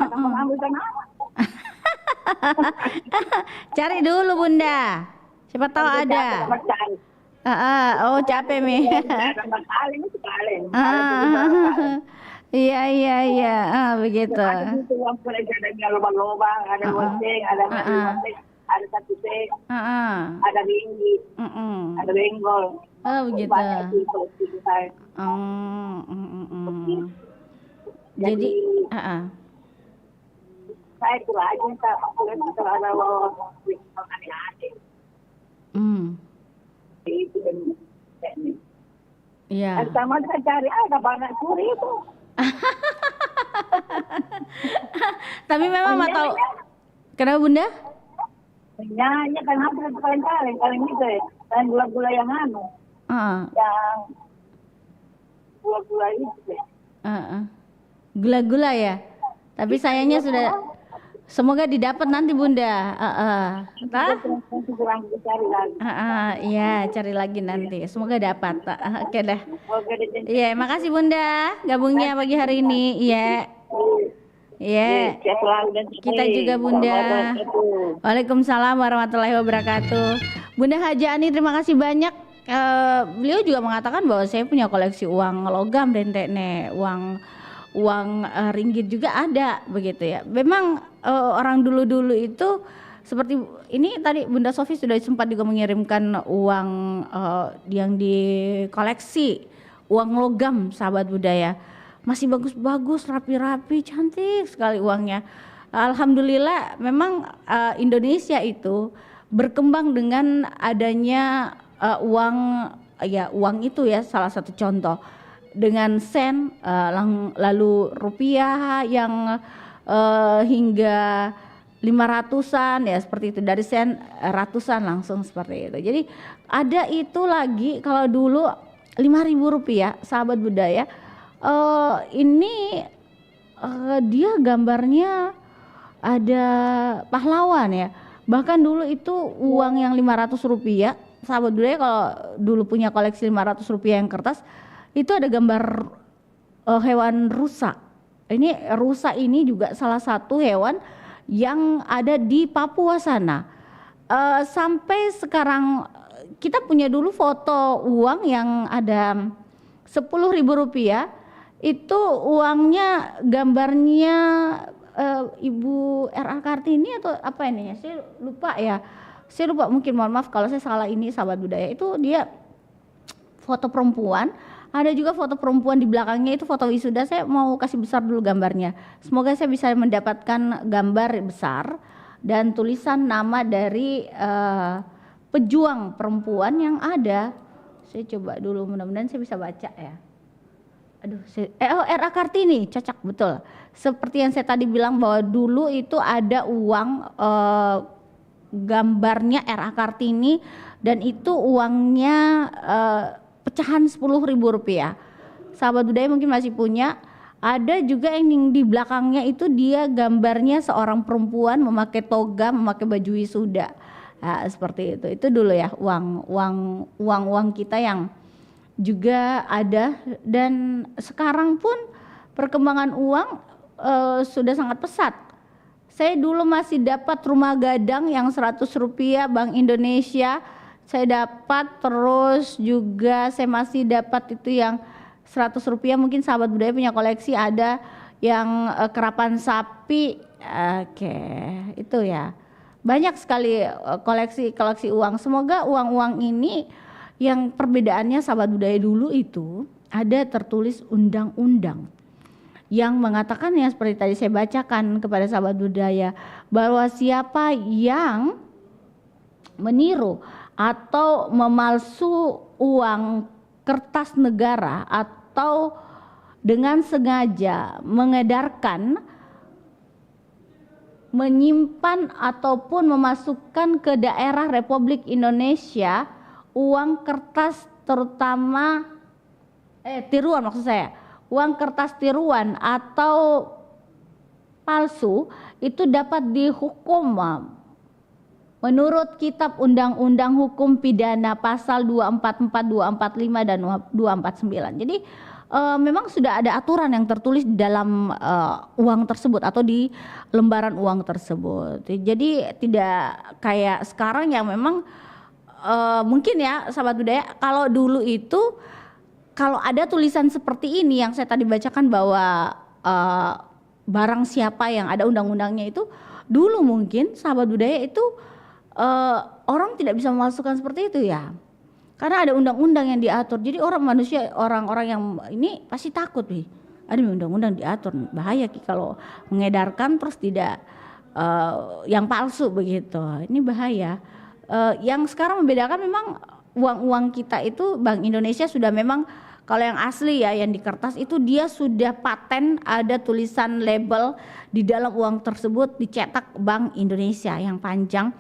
Ambil sana. Cari dulu Bunda. Siapa tahu ada. Oh capek Mi. Iya. Begitu. Ada lubang-lubang, ada goceng, ada ada satu set, ada ringgit, ada benggol. Oh begitu. Banyak sih koleksi saya. Jadi, saya itu aja kalau ada adik-adik. Itu dan iya. Sama saya cari ada banyak curi itu. Tapi memang mau tahu kenapa Bunda? Nyanyi kan hampir kaleng itu ya. Dan gula-gula yang yang gula-gula itu ya. Gula-gula ya. Tapi sayangnya sudah semoga didapat nanti Bunda. Iya, cari lagi nanti. Semoga dapat. Oke dah. Iya, makasih Bunda gabungnya pagi hari ini. Iya. Iya. Kita juga Bunda. Waalaikumsalam warahmatullahi wabarakatuh. Bunda Haja Ani, terima kasih banyak. Beliau juga mengatakan bahwa saya punya koleksi uang logam dan uang ringgit juga ada begitu ya. Memang orang dulu itu seperti ini tadi Bunda Sofi sudah sempat juga mengirimkan uang yang dikoleksi, uang logam sahabat budaya. Masih bagus-bagus, rapi-rapi, cantik sekali uangnya. Alhamdulillah memang Indonesia itu berkembang dengan adanya uang itu ya, salah satu contoh. Dengan sen, lalu rupiah yang hingga 500-an ya seperti itu, dari sen ratusan langsung seperti itu. Jadi ada itu lagi kalau dulu 5.000 rupiah sahabat budaya, ini dia gambarnya ada pahlawan ya. Bahkan dulu itu uang yang 500 rupiah sahabat budaya, kalau dulu punya koleksi 500 rupiah yang kertas, itu ada gambar hewan rusa. Ini rusa ini juga salah satu hewan yang ada di Papua sana. Sampai sekarang kita punya dulu foto uang yang ada 10.000 rupiah. Itu uangnya gambarnya Ibu R.A. Kartini atau apa ini? Saya lupa ya. Saya lupa, mungkin mohon maaf kalau saya salah ini sahabat budaya. Itu dia foto perempuan. Ada juga foto perempuan di belakangnya itu foto wisuda. Saya mau kasih besar dulu gambarnya. Semoga saya bisa mendapatkan gambar besar dan tulisan nama dari pejuang perempuan yang ada. Saya coba dulu, mudah-mudahan saya bisa baca ya. Aduh, R.A. Kartini, cocok betul. Seperti yang saya tadi bilang bahwa dulu itu ada uang gambarnya R.A. Kartini dan itu uangnya pecahan 10.000 rupiah. Sahabat budaya mungkin masih punya. Ada juga yang di belakangnya itu dia gambarnya seorang perempuan memakai toga, memakai baju wisuda. Nah, seperti itu. Itu dulu ya uang kita yang juga ada, dan sekarang pun perkembangan uang sudah sangat pesat. Saya dulu masih dapat rumah gadang yang 100 rupiah Bank Indonesia. Saya dapat, terus juga saya masih dapat itu yang 100 rupiah, mungkin sahabat budaya punya koleksi, ada yang kerapan sapi. Oke, itu ya. Banyak sekali koleksi uang. Semoga uang-uang ini yang perbedaannya sahabat budaya dulu itu ada tertulis undang-undang yang mengatakan ya seperti tadi saya bacakan kepada sahabat budaya bahwa siapa yang meniru atau memalsu uang kertas negara atau dengan sengaja mengedarkan, menyimpan ataupun memasukkan ke daerah Republik Indonesia uang kertas terutama tiruan, maksud saya uang kertas tiruan atau palsu, itu dapat dihukum menurut Kitab Undang-Undang Hukum Pidana pasal 244, 245 dan 249. Jadi memang sudah ada aturan yang tertulis di dalam uang tersebut atau di lembaran uang tersebut. Jadi tidak kayak sekarang yang memang mungkin ya sahabat budaya, kalau dulu itu kalau ada tulisan seperti ini yang saya tadi bacakan bahwa barang siapa yang ada undang-undangnya itu, dulu mungkin sahabat budaya itu orang tidak bisa memasukkan seperti itu ya. Karena ada undang-undang yang diatur. Jadi orang-orang yang ini pasti takut nih. Ada undang-undang diatur, bahaya kalau mengedarkan terus tidak yang palsu begitu. Ini bahaya. Yang sekarang membedakan memang uang-uang kita itu Bank Indonesia sudah memang kalau yang asli ya yang di kertas itu dia sudah paten ada tulisan label di dalam uang tersebut dicetak Bank Indonesia yang panjang.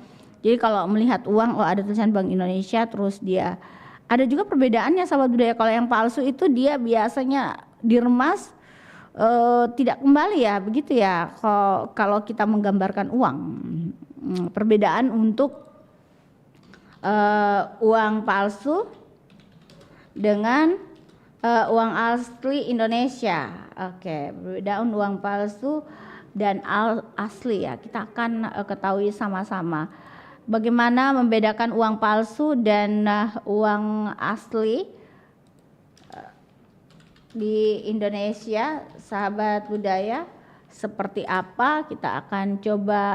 Jadi kalau melihat uang ada tulisan Bank Indonesia terus dia ada juga perbedaannya sahabat budaya. Kalau yang palsu itu dia biasanya diremas tidak kembali ya begitu ya. Kalau kita menggambarkan uang perbedaan untuk uang palsu dengan uang asli Indonesia. Oke, perbedaan uang palsu dan asli ya. Kita akan ketahui sama-sama bagaimana membedakan uang palsu dan uang asli di Indonesia, sahabat budaya. Seperti apa kita akan coba.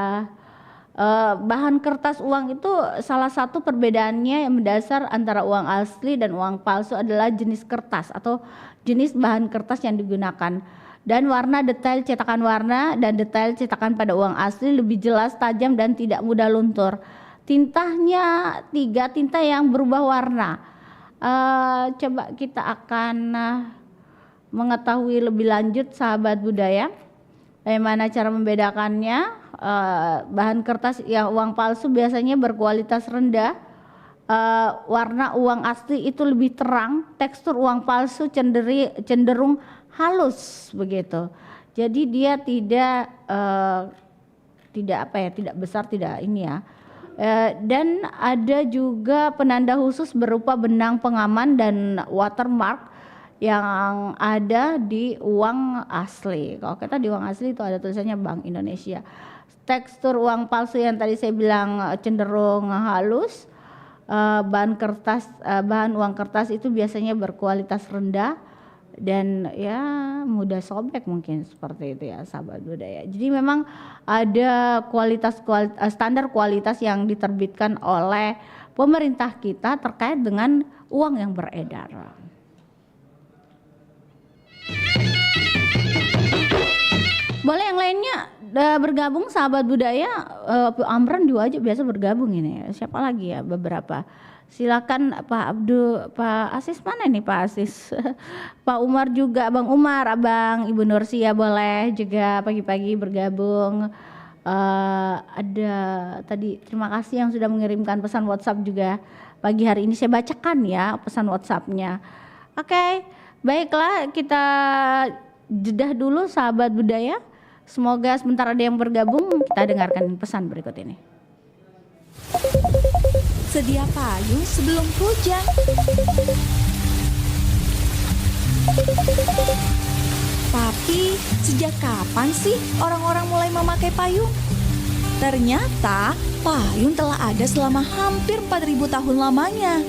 Bahan kertas uang itu salah satu perbedaannya yang mendasar antara uang asli dan uang palsu adalah jenis kertas atau jenis bahan kertas yang digunakan dan warna. Detail cetakan warna dan detail cetakan pada uang asli lebih jelas, tajam dan tidak mudah luntur. Tintanya 3 tinta yang berubah warna. Coba kita akan mengetahui lebih lanjut sahabat budaya bagaimana cara membedakannya. Bahan kertas yang uang palsu biasanya berkualitas rendah, warna uang asli itu lebih terang, tekstur uang palsu cenderung halus begitu. Jadi dia tidak besar, tidak ini ya. Dan ada juga penanda khusus berupa benang pengaman dan watermark yang ada di uang asli. Kalau kita di uang asli itu ada tulisannya Bank Indonesia. Tekstur uang palsu yang tadi saya bilang cenderung halus. Bahan uang kertas itu biasanya berkualitas rendah dan ya mudah sobek mungkin seperti itu ya sahabat budaya. Jadi memang ada standar kualitas yang diterbitkan oleh pemerintah kita terkait dengan uang yang beredar. Boleh yang lainnya bergabung sahabat budaya. Amran juga aja biasa bergabung ini. Siapa lagi ya beberapa? Silakan Pak Abdul, Pak Asis mana nih Pak Asis? Pak Umar juga, Bang Umar, Abang Ibu Nursia boleh juga pagi-pagi bergabung. Ada tadi terima kasih yang sudah mengirimkan pesan WhatsApp juga pagi hari ini saya bacakan ya pesan WhatsAppnya. Oke, baiklah kita jedah dulu sahabat budaya. Semoga sebentar ada yang bergabung, kita dengarkan pesan berikut ini. Sedia payung sebelum hujan. Tapi sejak kapan sih orang-orang mulai memakai payung? Ternyata payung telah ada selama hampir 4.000 tahun lamanya.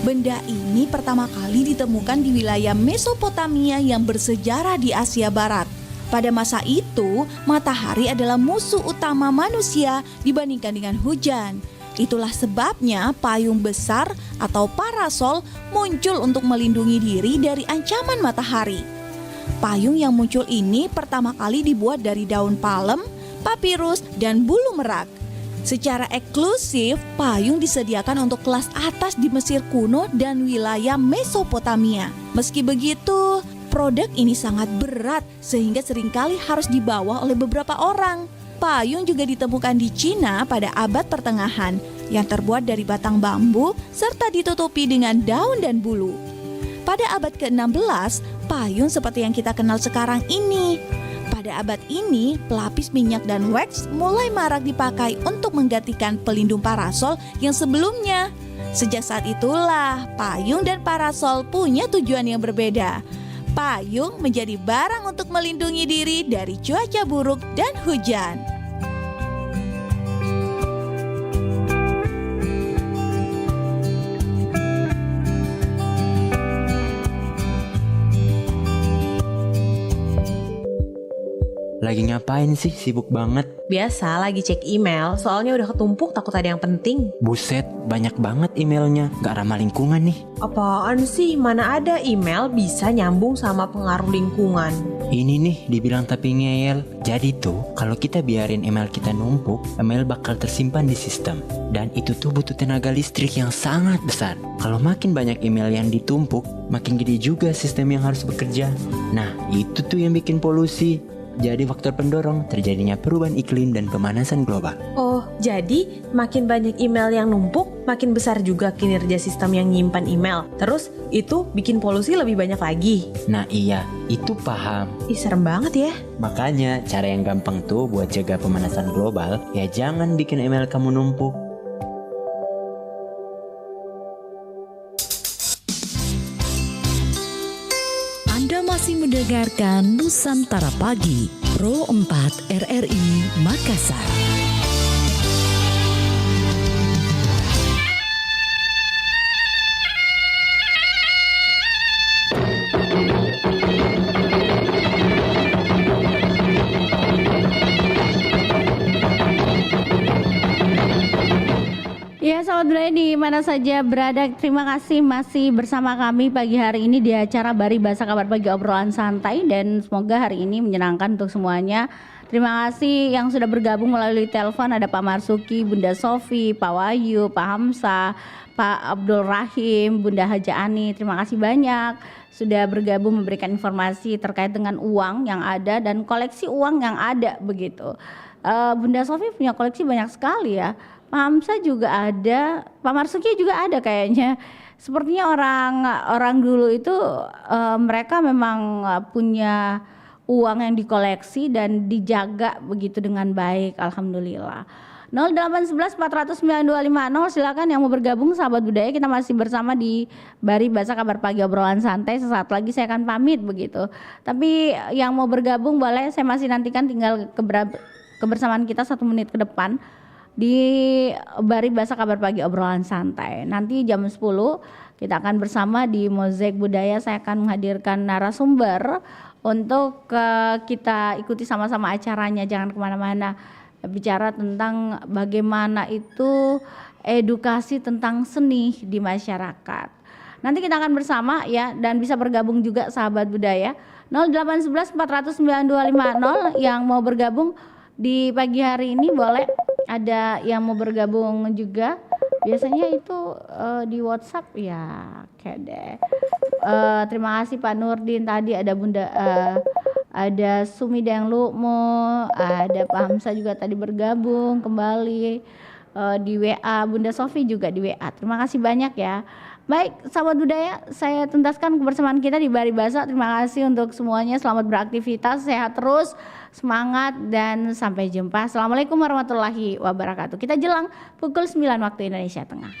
Benda ini pertama kali ditemukan di wilayah Mesopotamia yang bersejarah di Asia Barat. Pada masa itu, matahari adalah musuh utama manusia dibandingkan dengan hujan. Itulah sebabnya payung besar atau parasol muncul untuk melindungi diri dari ancaman matahari. Payung yang muncul ini pertama kali dibuat dari daun palem, papirus, dan bulu merak. Secara eksklusif, payung disediakan untuk kelas atas di Mesir kuno dan wilayah Mesopotamia. Meski begitu, produk ini sangat berat sehingga seringkali harus dibawa oleh beberapa orang. Payung juga ditemukan di Cina pada abad pertengahan yang terbuat dari batang bambu serta ditutupi dengan daun dan bulu. Pada abad ke-16, payung seperti yang kita kenal sekarang ini. Pada abad ini, pelapis minyak dan wax mulai marak dipakai untuk menggantikan pelindung parasol yang sebelumnya. Sejak saat itulah, payung dan parasol punya tujuan yang berbeda. Payung menjadi barang untuk melindungi diri dari cuaca buruk dan hujan. Lagi ngapain sih? Sibuk banget. Biasa lagi cek email, soalnya udah ketumpuk takut ada yang penting. Buset, banyak banget emailnya. Gak ramah lingkungan nih. Apaan sih? Mana ada email bisa nyambung sama pengaruh lingkungan? Ini nih dibilang tapi ngeyel. Jadi tuh kalau kita biarin email kita numpuk, email bakal tersimpan di sistem. Dan itu tuh butuh tenaga listrik yang sangat besar. Kalau makin banyak email yang ditumpuk, makin gede juga sistem yang harus bekerja. Nah itu tuh yang bikin polusi. Jadi faktor pendorong terjadinya perubahan iklim dan pemanasan global. Oh, jadi makin banyak email yang numpuk, makin besar juga kinerja sistem yang nyimpan email. Terus itu bikin polusi lebih banyak lagi. Nah iya, itu paham. Ih, serem banget ya. Makanya cara yang gampang tuh buat jaga pemanasan global, ya jangan bikin email kamu numpuk. Anda masih mendengarkan Nusantara Pagi, Pro 4 RRI Makassar. Ya, sahabat budaya di mana saja berada, terima kasih masih bersama kami pagi hari ini di acara Bari Bahasa Kabar Pagi Obrolan Santai, dan semoga hari ini menyenangkan untuk semuanya. Terima kasih yang sudah bergabung melalui telepon, ada Pak Marsuki, Bunda Sofi, Pak Wahyu, Pak Hamsa, Pak Abdul Rahim, Bunda Haja Ani. Terima kasih banyak sudah bergabung memberikan informasi terkait dengan uang yang ada dan koleksi uang yang ada begitu. Bunda Sofi punya koleksi banyak sekali ya. Pak Hamsa juga ada, Pak Marsuki juga ada kayaknya. Sepertinya orang dulu itu mereka memang punya uang yang dikoleksi dan dijaga begitu dengan baik, alhamdulillah. 0811 400 9250, silakan yang mau bergabung sahabat budaya. Kita masih bersama di Bari Bahasa Kabar Pagi Obrolan Santai. Sesaat lagi saya akan pamit begitu. Tapi yang mau bergabung boleh, saya masih nantikan tinggal kebersamaan kita 1 menit ke depan di Bari Bahasa Kabar Pagi Obrolan Santai. Nanti jam 10 kita akan bersama di Mozaik Budaya. Saya akan menghadirkan narasumber untuk kita ikuti sama-sama acaranya. Jangan kemana-mana. Bicara tentang bagaimana itu edukasi tentang seni di masyarakat. Nanti kita akan bersama ya, dan bisa bergabung juga sahabat budaya. 0811 400 9250 yang mau bergabung di pagi hari ini boleh. Ada yang mau bergabung juga, biasanya itu di WhatsApp ya, kayak deh. Terima kasih Pak Nurdin, tadi ada Bunda, ada Sumi Deng Lukmo, ada Pak Hamsa juga tadi bergabung kembali di WA, Bunda Sofi juga di WA. Terima kasih banyak ya. Baik, sahabat budaya, saya tuntaskan kebersamaan kita di Bari Bahasa. Terima kasih untuk semuanya, selamat beraktivitas, sehat terus, semangat, dan sampai jumpa. Assalamualaikum warahmatullahi wabarakatuh. Kita jelang pukul 9 waktu Indonesia Tengah.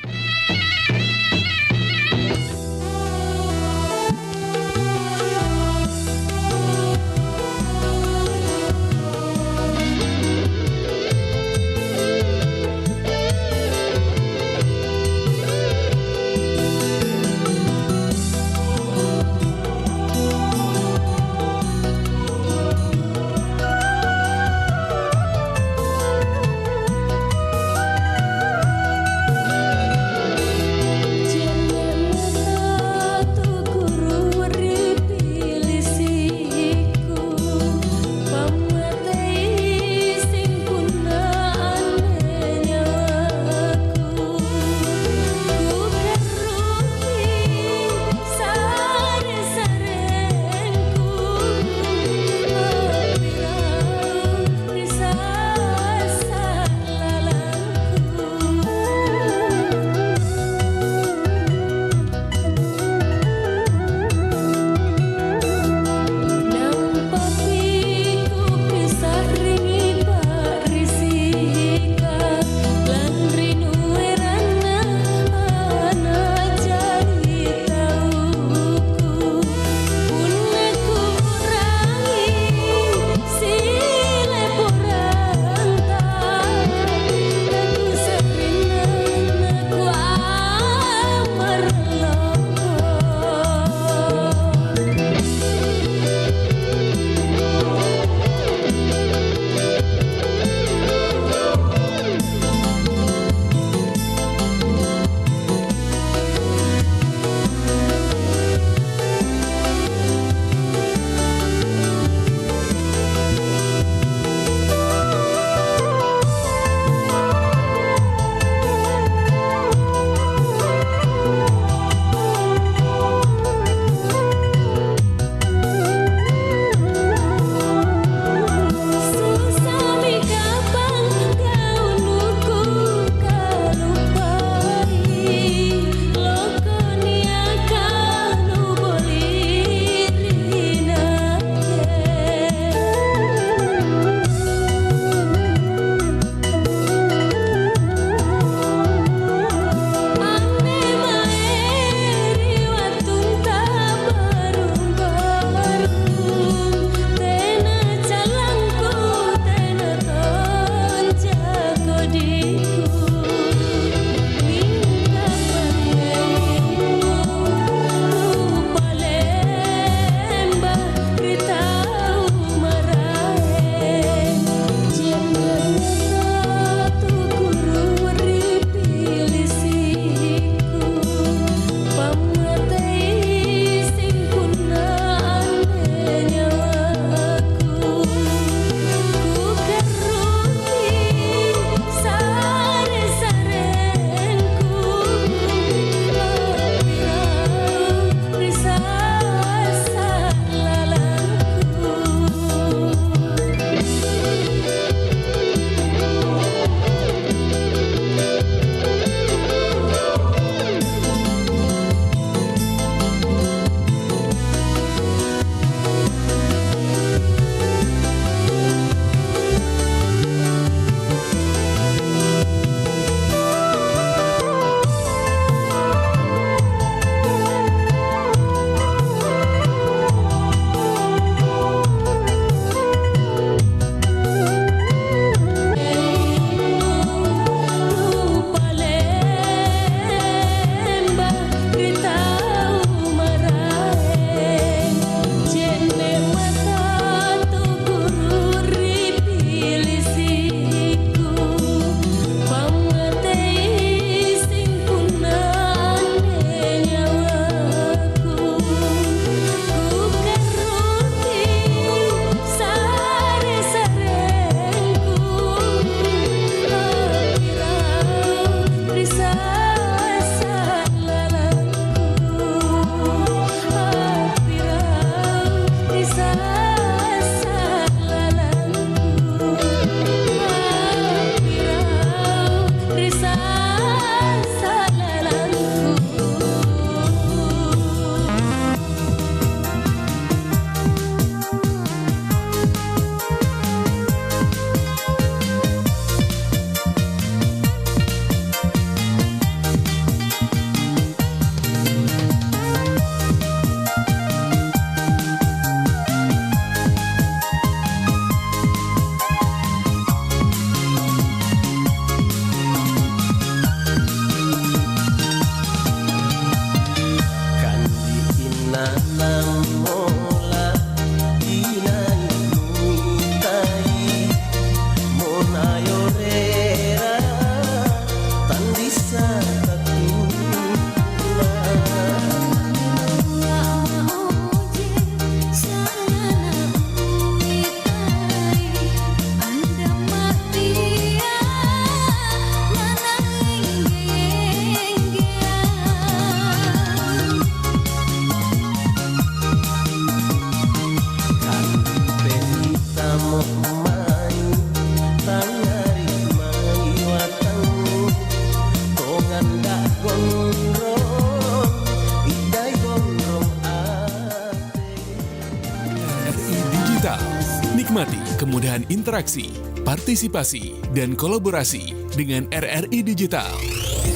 Nikmati kemudahan interaksi, partisipasi, dan kolaborasi dengan RRI Digital.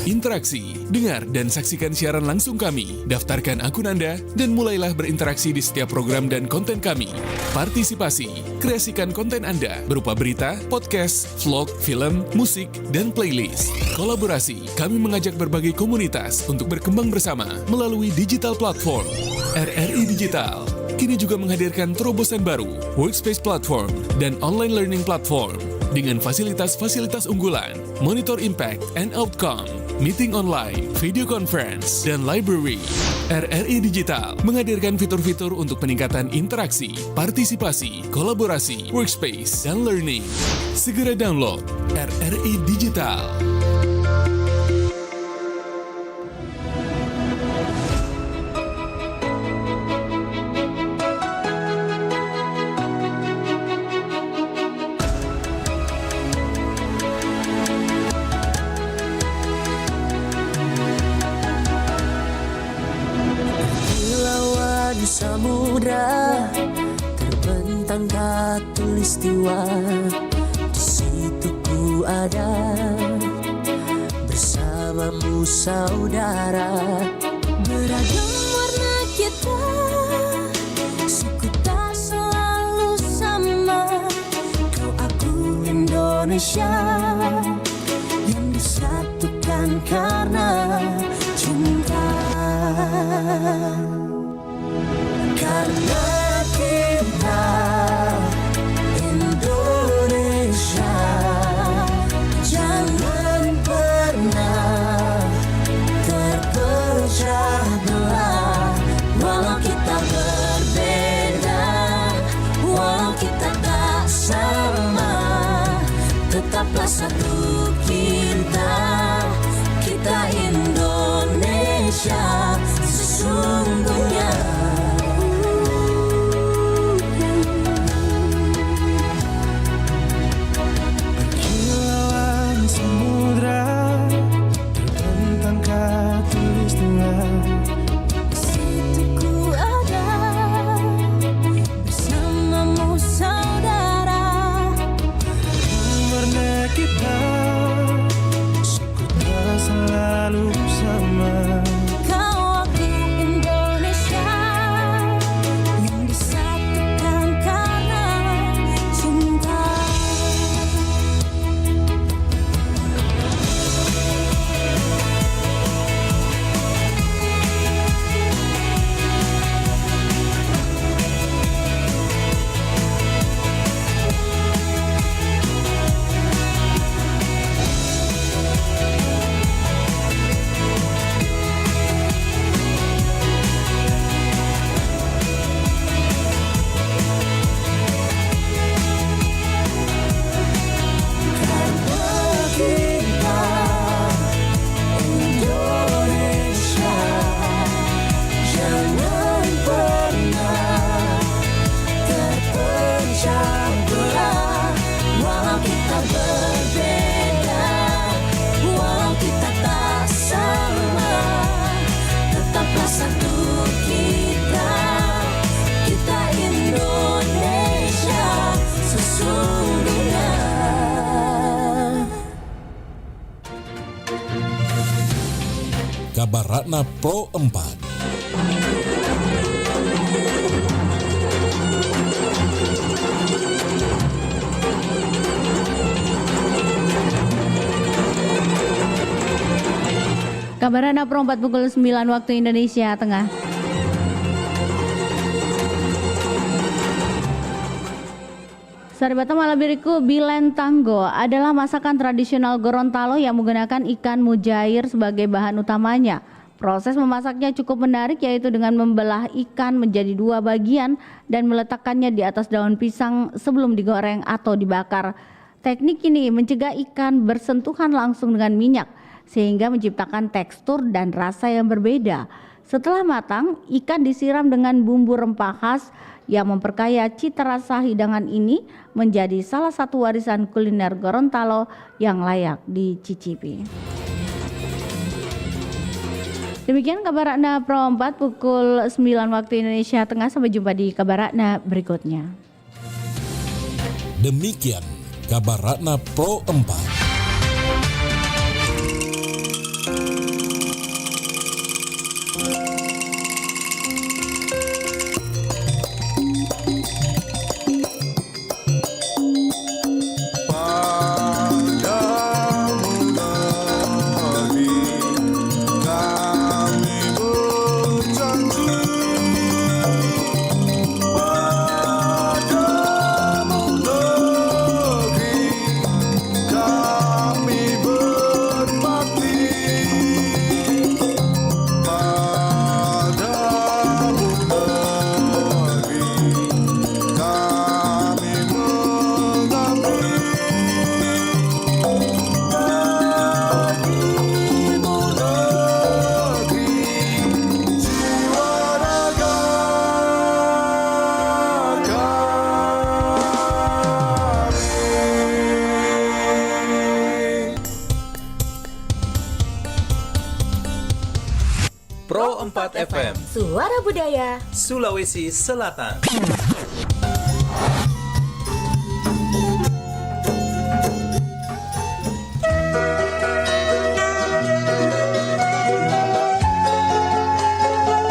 Interaksi, dengar dan saksikan siaran langsung kami, daftarkan akun Anda, dan mulailah berinteraksi di setiap program dan konten kami. Partisipasi, kreasikan konten Anda berupa berita, podcast, vlog, film, musik, dan playlist. Kolaborasi, kami mengajak berbagai komunitas untuk berkembang bersama melalui digital platform. RRI Digital kini juga menghadirkan terobosan baru, workspace platform, dan online learning platform dengan fasilitas-fasilitas unggulan, monitor impact and outcome, meeting online, video conference, dan library. RRI Digital menghadirkan fitur-fitur untuk peningkatan interaksi, partisipasi, kolaborasi, workspace, dan learning. Segera download RRI Digital. Samudra terbentang khatulistiwa, di situ ku ada bersamamu saudara. Beragam warna kita, suku tak selalu sama. Kau aku Indonesia yang disatukan karena cinta. Karena kita Indonesia, jangan pernah terpecah belah. Walau kita berbeda, walau kita tak sama, tetaplah satu kita, kita Indonesia sesungguhnya. Kabar Ratna Pro 4. Kabar Ratna Pro 4 pukul 9 waktu Indonesia Tengah. Saribata Malabiriku, Bilen Tanggo adalah masakan tradisional Gorontalo yang menggunakan ikan mujair sebagai bahan utamanya. Proses memasaknya cukup menarik, yaitu dengan membelah ikan menjadi 2 bagian dan meletakkannya di atas daun pisang sebelum digoreng atau dibakar. Teknik ini mencegah ikan bersentuhan langsung dengan minyak, sehingga menciptakan tekstur dan rasa yang berbeda. Setelah matang, ikan disiram dengan bumbu rempah khas yang memperkaya cita rasa hidangan ini menjadi salah satu warisan kuliner Gorontalo yang layak dicicipi. Demikian kabar Rakna Pro 4 pukul 9 waktu Indonesia Tengah. Sampai jumpa di kabar Rakna berikutnya. Demikian kabar Rakna Pro 4. Pro 4 FM, Suara Budaya Sulawesi Selatan.